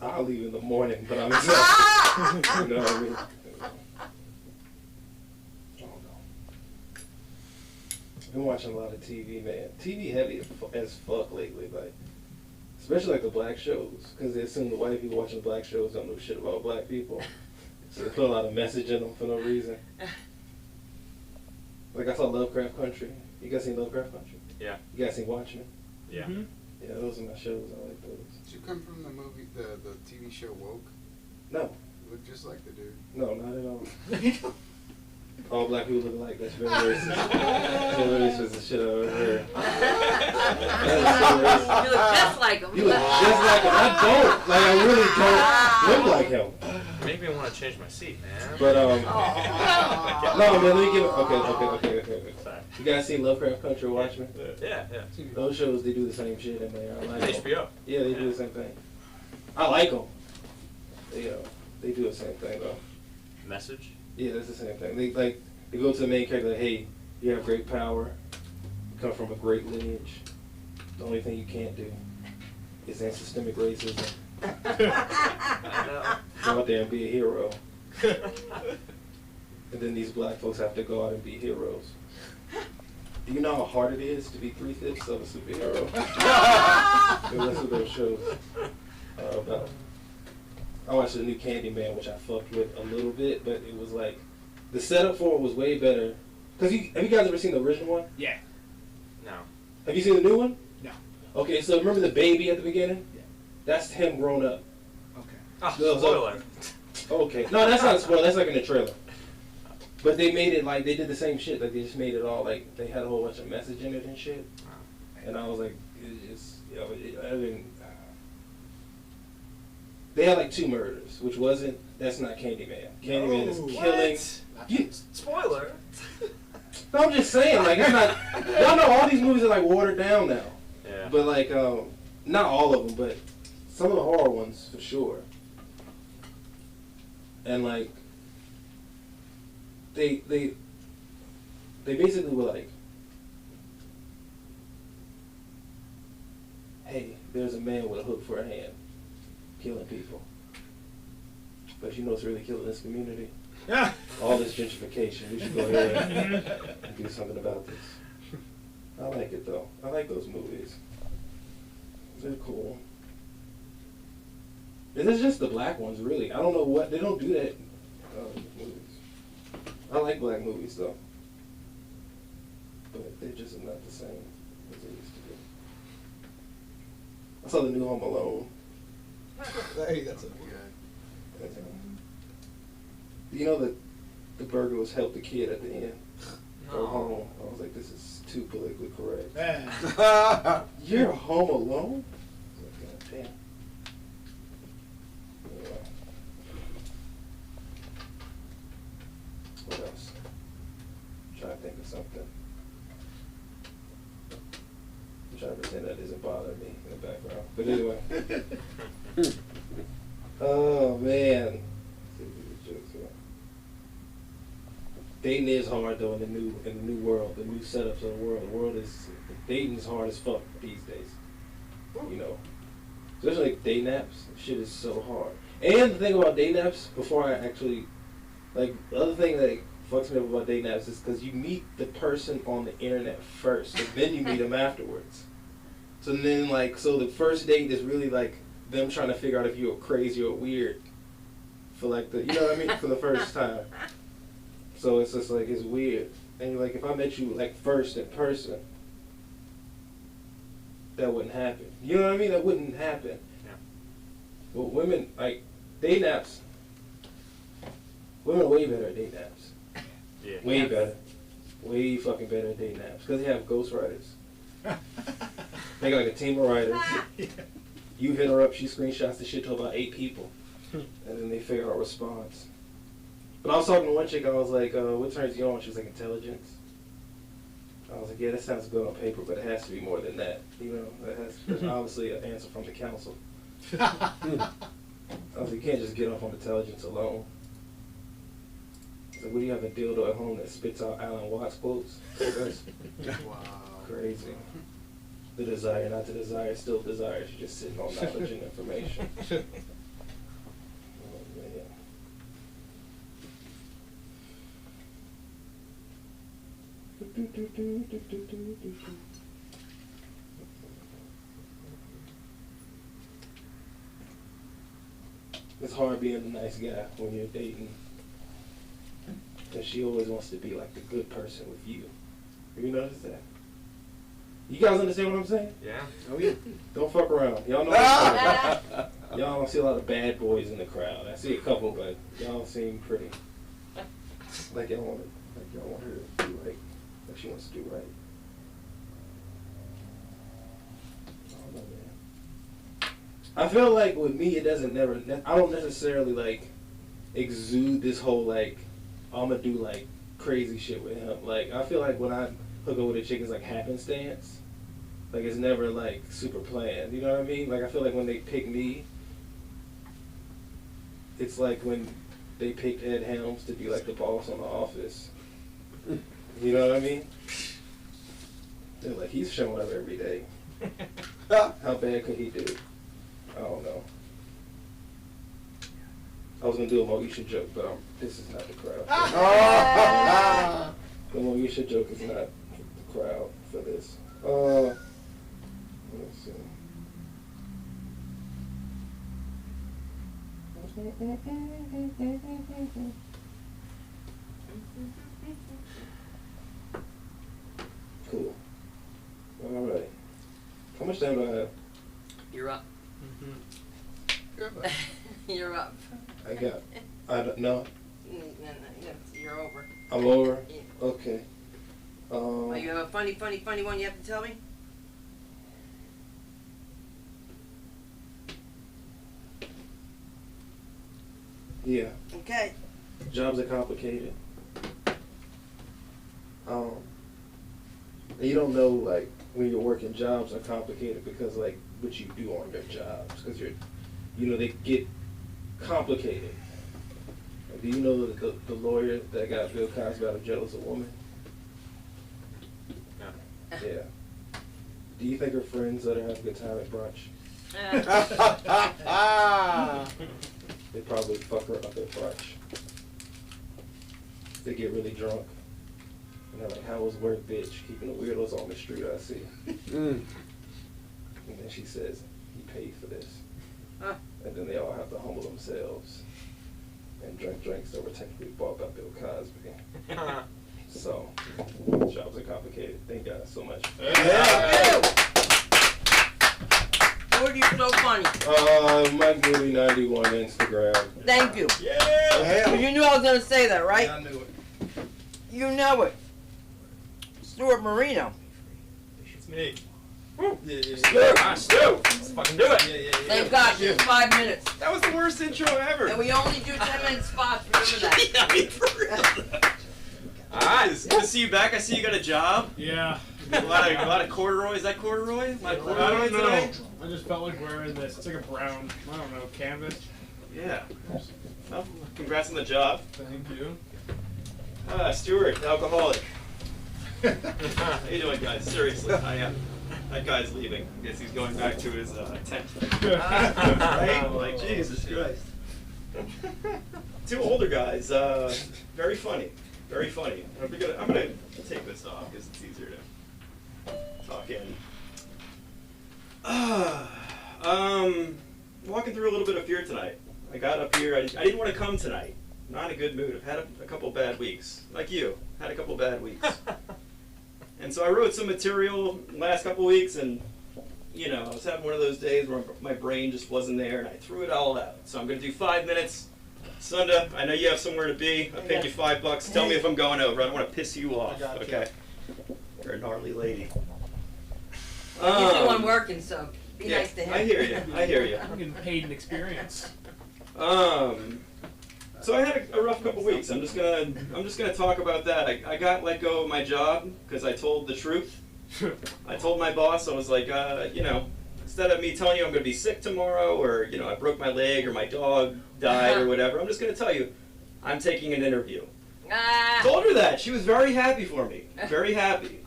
I'll leave in the morning, but I'm exhausted. You know what I mean? I don't know. I've been watching a lot of TV, man. TV heavy as fuck lately, like. Especially like the black shows, because they assume the white people watching the black shows don't know shit about black people. So they put a lot of message in them for no reason. Like I saw Lovecraft Country. You guys seen Lovecraft Country? Yeah. You guys seen Watchmen? Yeah. Mm-hmm. Yeah, those are my shows. I like those. Did you come from the movie, the TV show Woke? No. You look just like the dude. No, not at all. All black people look alike. That's very racist. Very racist as shit I've ever heard. You look just like him. You look just like him. I don't. Like, I really don't look like him. Make me want to change my seat, man. But, no, man, let me give it. Okay. Sorry. You guys seen Lovecraft Country or Watchmen? Yeah. Those shows, they do the same shit, and I like them. HBO. Yeah, they do the same thing. I like them. They do the same thing, though. Message. Yeah, that's the same thing. They go to the main character like, hey, you have great power, you come from a great lineage. The only thing you can't do is end systemic racism. Go out there and be a hero. And then these black folks have to go out and be heroes. Do you know how hard it is to be 3/5 of a superhero? The rest of those shows are about. I watched the new Candyman, which I fucked with a little bit, but it was like, the setup for it was way better. Cause have you guys ever seen the original one? Yeah. No. Have you seen the new one? No. Okay, so remember the baby at the beginning? Yeah. That's him grown up. Okay. Oh, So- spoiler. Okay. No, that's not a spoiler. That's like in the trailer. But they made it like they did the same shit. Like they just made it all like they had a whole bunch of message in it and shit. And I was like, it's I didn't. They had like 2 murders, which wasn't. That's not Candyman. Candyman is No. killing. You, Spoiler. no, I'm just saying, like it's not. Y'all know all these movies are like watered down now. Yeah. But like, not all of them, but some of the horror ones for sure. And like, they basically were like, hey, there's a man with a hook for a hand, killing people. But you know what's really killing this community? Yeah. All this gentrification. We should go ahead and do something about this. I like it though. I like those movies. They're cool. And it's just the black ones, really. I don't know what they don't do that in movies. I like black movies though, but they're just not the same as they used to be. I saw the new Home Alone. Hey, that's a You know that the burglars helped the kid at the end. Go No. home. I was like, this is too politically correct. Yeah. You're home alone? I was like, God damn. Anyway. What else? I'm trying to think of something. I'm trying to pretend that doesn't bother me in the background. But anyway. Oh man. Let's see if we can jokes here. Dating is hard though in the new world, the new setups of the world. The world is dating is hard as fuck these days. You know, especially like dating apps. Shit is so hard. And the thing about dating apps, before I actually, like, the other thing that fucks me up about dating apps is because you meet the person on the internet first, and then you meet them afterwards. So then, like, so the first date is really like them trying to figure out if you're crazy or weird for like the, you know what I mean, for the first time. So it's just like, it's weird. And you're like, if I met you like first in person, that wouldn't happen. You know what I mean? That wouldn't happen. Yeah. Well, women, like, dating apps, women are way better at dating apps. Yeah. Way better. Way fucking better at dating apps. Because they have ghostwriters. They got like a team of writers. You hit her up, she screenshots the shit to about 8 people. And then they figure out a response. But I was talking to one chick, I was like, what turns you on? She was like, intelligence. I was like, yeah, that sounds good on paper, but it has to be more than that. You know, that's obviously an answer from the council. I was like, you can't just get off on intelligence alone. So what do you have a dildo at home that spits out Alan Watts quotes? That's Wow. crazy. The desire, not the desire, still desire. She's just sitting on knowledge and information. Oh, man. It's hard being a nice guy when you're dating. And she always wants to be like the good person with you. You notice that? You guys understand what I'm saying? Yeah. Oh yeah. Don't fuck around. Y'all know what I'm saying. Y'all don't see a lot of bad boys in the crowd. I see a couple, but y'all seem pretty. Like y'all want her to do right. Like she wants to do right. I don't know, man. I feel like with me, it doesn't never. I don't necessarily like exude this whole like I'm gonna do like crazy shit with him. Like I feel like when I hook up with a chick, it's like happenstance. Like it's never like super planned. You know what I mean? Like I feel like when they pick me, it's like when they picked Ed Helms to be like the boss on The Office. You know what I mean? They're like, he's showing up every day. How bad could he do? I don't know. I was gonna do a Moesha joke, but this is not the crowd. The Moesha joke is not the crowd for this. Let's see. Cool. All right. How much much time do I have? You're up. Mm-hmm. You're up. I got. I don't know. No, you're over. I'm over. Yeah. Okay. Oh, you have a funny one you have to tell me? Yeah. Okay. Jobs are complicated. And you don't know like when you're working, jobs are complicated because like what you do on your jobs, because they get complicated. Like, do you know the lawyer that got Bill Cosby out of jail as a woman? No. Yeah. Do you think her friends let her have a good time at brunch? They probably fuck her up at brunch. They get really drunk. And they're like, how was work, bitch? Keeping the weirdos on the street, I see. And then she says, he paid for this. Huh. And then they all have to humble themselves and drink drinks that were technically bought by Bill Cosby. So, jobs are complicated. Thank you guys so much. Lord, you're so funny. Mike Moody 91 Instagram. Thank you. Yeah. You knew I was going to say that, right? I knew it. You know it. Stuart Marino. It's me. Woo. Yeah. Stu, let's fucking do it. Yeah. Thank God, just 5 minutes. That was the worst intro ever. And we only do 10-minute spots, remember that. Yeah, I mean, for real. Alright, it's good to see you back. I see you got a job. Yeah. A lot of corduroy. Is that corduroy? A lot of I corduroy don't know. today? I just felt like wearing this. It's like a brown, I don't know, canvas. Yeah. Well, congrats on the job. Thank you. Stuart, alcoholic. How you doing, guys? Seriously, I am. That guy's leaving. I guess he's going back to his tent. Right? Like, Jesus Christ. Two older guys. Very funny. Very funny. I'm gonna take this off because it's easier to talk in. Walking through a little bit of fear tonight. I got up here. I didn't want to come tonight. Not in a good mood. I've had a couple bad weeks. Like you. Had a couple bad weeks. And so I wrote some material last couple weeks, and I was having one of those days where my brain just wasn't there, and I threw it all out. So I'm going to do 5 minutes. Sunda, I know you have somewhere to be. I paid you $5. Tell me if I'm going over. I don't want to piss you off. Okay? You're a gnarly lady. He's the one working, so be Yeah, nice to him. I hear you. I hear you. I'm getting paid in experience. So I had a rough couple weeks. I'm just gonna talk about that. I got let go of my job because I told the truth. I told my boss, I was like, instead of me telling you I'm gonna be sick tomorrow, or I broke my leg, or my dog died, or whatever, I'm just gonna tell you I'm taking an interview. Told her that. She was very happy for me. Very happy.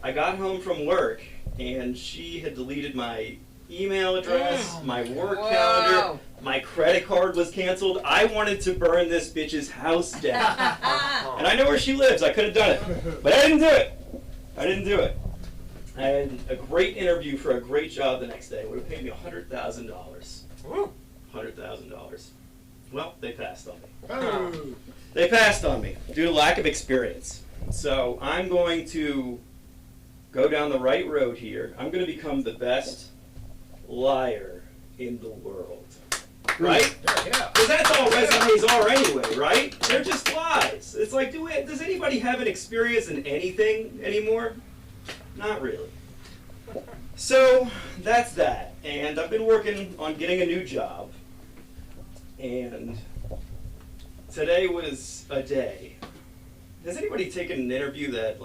I got home from work and she had deleted my email address, my work calendar. My credit card was canceled. I wanted to burn this bitch's house down. And I know where she lives. I could have done it. But I didn't do it. I had a great interview for a great job the next day. It would have paid me $100,000. $100,000. Well, they passed on me. They passed on me due to lack of experience. So I'm going to go down the right road here. I'm going to become the best liar in the world. Right? Yeah. Because that's all resumes are anyway, right? They're just lies. It's like, does anybody have an experience in anything anymore? Not really. So, that's that. And I've been working on getting a new job. And today was a day. Has anybody taken an interview that,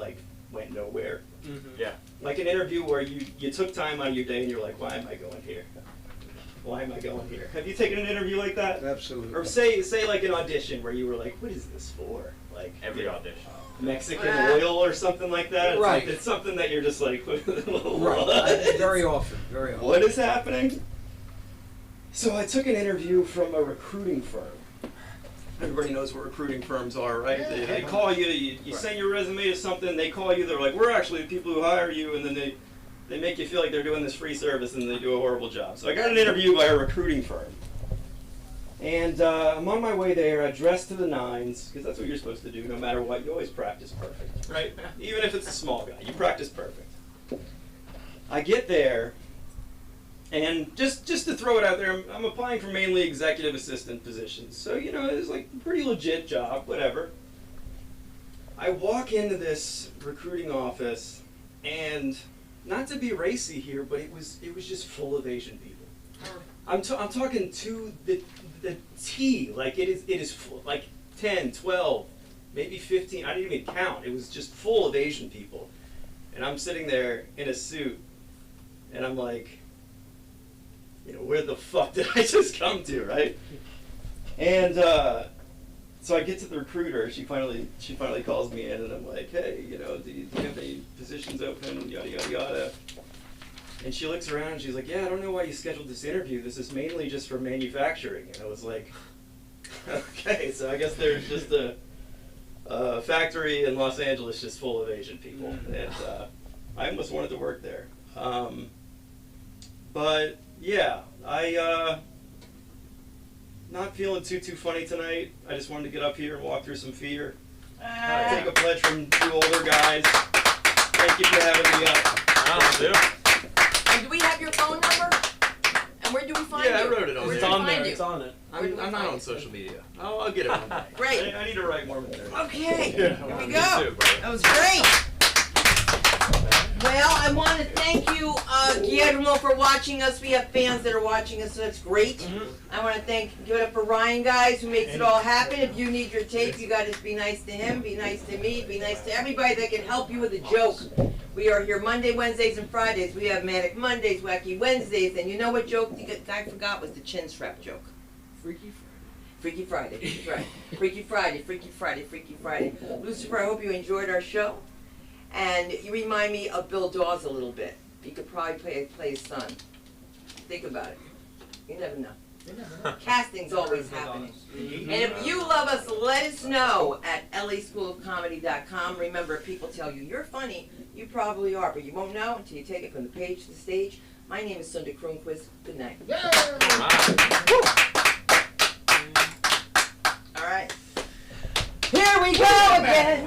went nowhere? Mm-hmm. Yeah. Like an interview where you took time out of your day and you're like, why am I going here? Why am I going here? Have you taken an interview like that? Absolutely. Or say like an audition where you were like, what is this for? Like Every audition. Mexican oil or something like that? It's Right. Like, it's something that you're just like, what? Very often. Very often. What is happening? So I took an interview from a recruiting firm. Everybody knows what recruiting firms are, right? Yeah. They call you, you send your resume to something, they call you, they're like, we're actually the people who hire you, and then they make you feel like they're doing this free service and they do a horrible job. So I got an interview by a recruiting firm. And I'm on my way there, I dress to the nines, because that's what you're supposed to do no matter what. You always practice perfect, right? Even if it's a small guy, you practice perfect. I get there, and just to throw it out there, I'm applying for mainly executive assistant positions. So, you know, it's like a pretty legit job, whatever. I walk into this recruiting office, and not to be racy here, but it was just full of Asian people. I'm talking to the T, like it is full, like 10, 12, maybe 15, I didn't even count. It was just full of Asian people. And I'm sitting there in a suit, and I'm like, you know, where the fuck did I just come to, right? And so I get to the recruiter. She finally calls me in, and I'm like, hey, you know, do you have any positions open? Yada yada yada. And she looks around and she's like, yeah, I don't know why you scheduled this interview. This is mainly just for manufacturing. And I was like, okay, so I guess there's just a factory in Los Angeles just full of Asian people, and I almost wanted to work there. But yeah, I not feeling too funny tonight. I just wanted to get up here and walk through some fear. Take a pledge from two older guys. Thank you for having me up. And do we have your phone number? And where do we find you? Yeah, I wrote it on Where there. do we It's on find there. you? It's on it. Where do we I'm not find on you? social media. I'll get it one day. Great. I need to write more material. Okay. Yeah. Here we Me go. too, brother. That was great. Well, I want to thank you, Guillermo, for watching us. We have fans that are watching us, so that's great. I want to give it up for Ryan, guys, who makes it all happen. If you need your tape, you got to be nice to him, be nice to me, be nice to everybody that can help you with a joke. We are here Monday, Wednesdays, and Fridays. We have Manic Mondays, Wacky Wednesdays, and you know what joke the guy forgot was the chin strap joke. Freaky Friday, Freaky Friday, Freaky Friday, Freaky Friday, Freaky Friday. Lucifer, I hope you enjoyed our show. And you remind me of Bill Dawes a little bit. You could probably play his son. Think about it. You never know. Casting's always happening. And if you love us, let us know at LASchoolofComedy.com. Remember, if people tell you you're funny, you probably are, but you won't know until you take it from the page to the stage. My name is Sunda Kronquist. Good night. All right. Here we go again.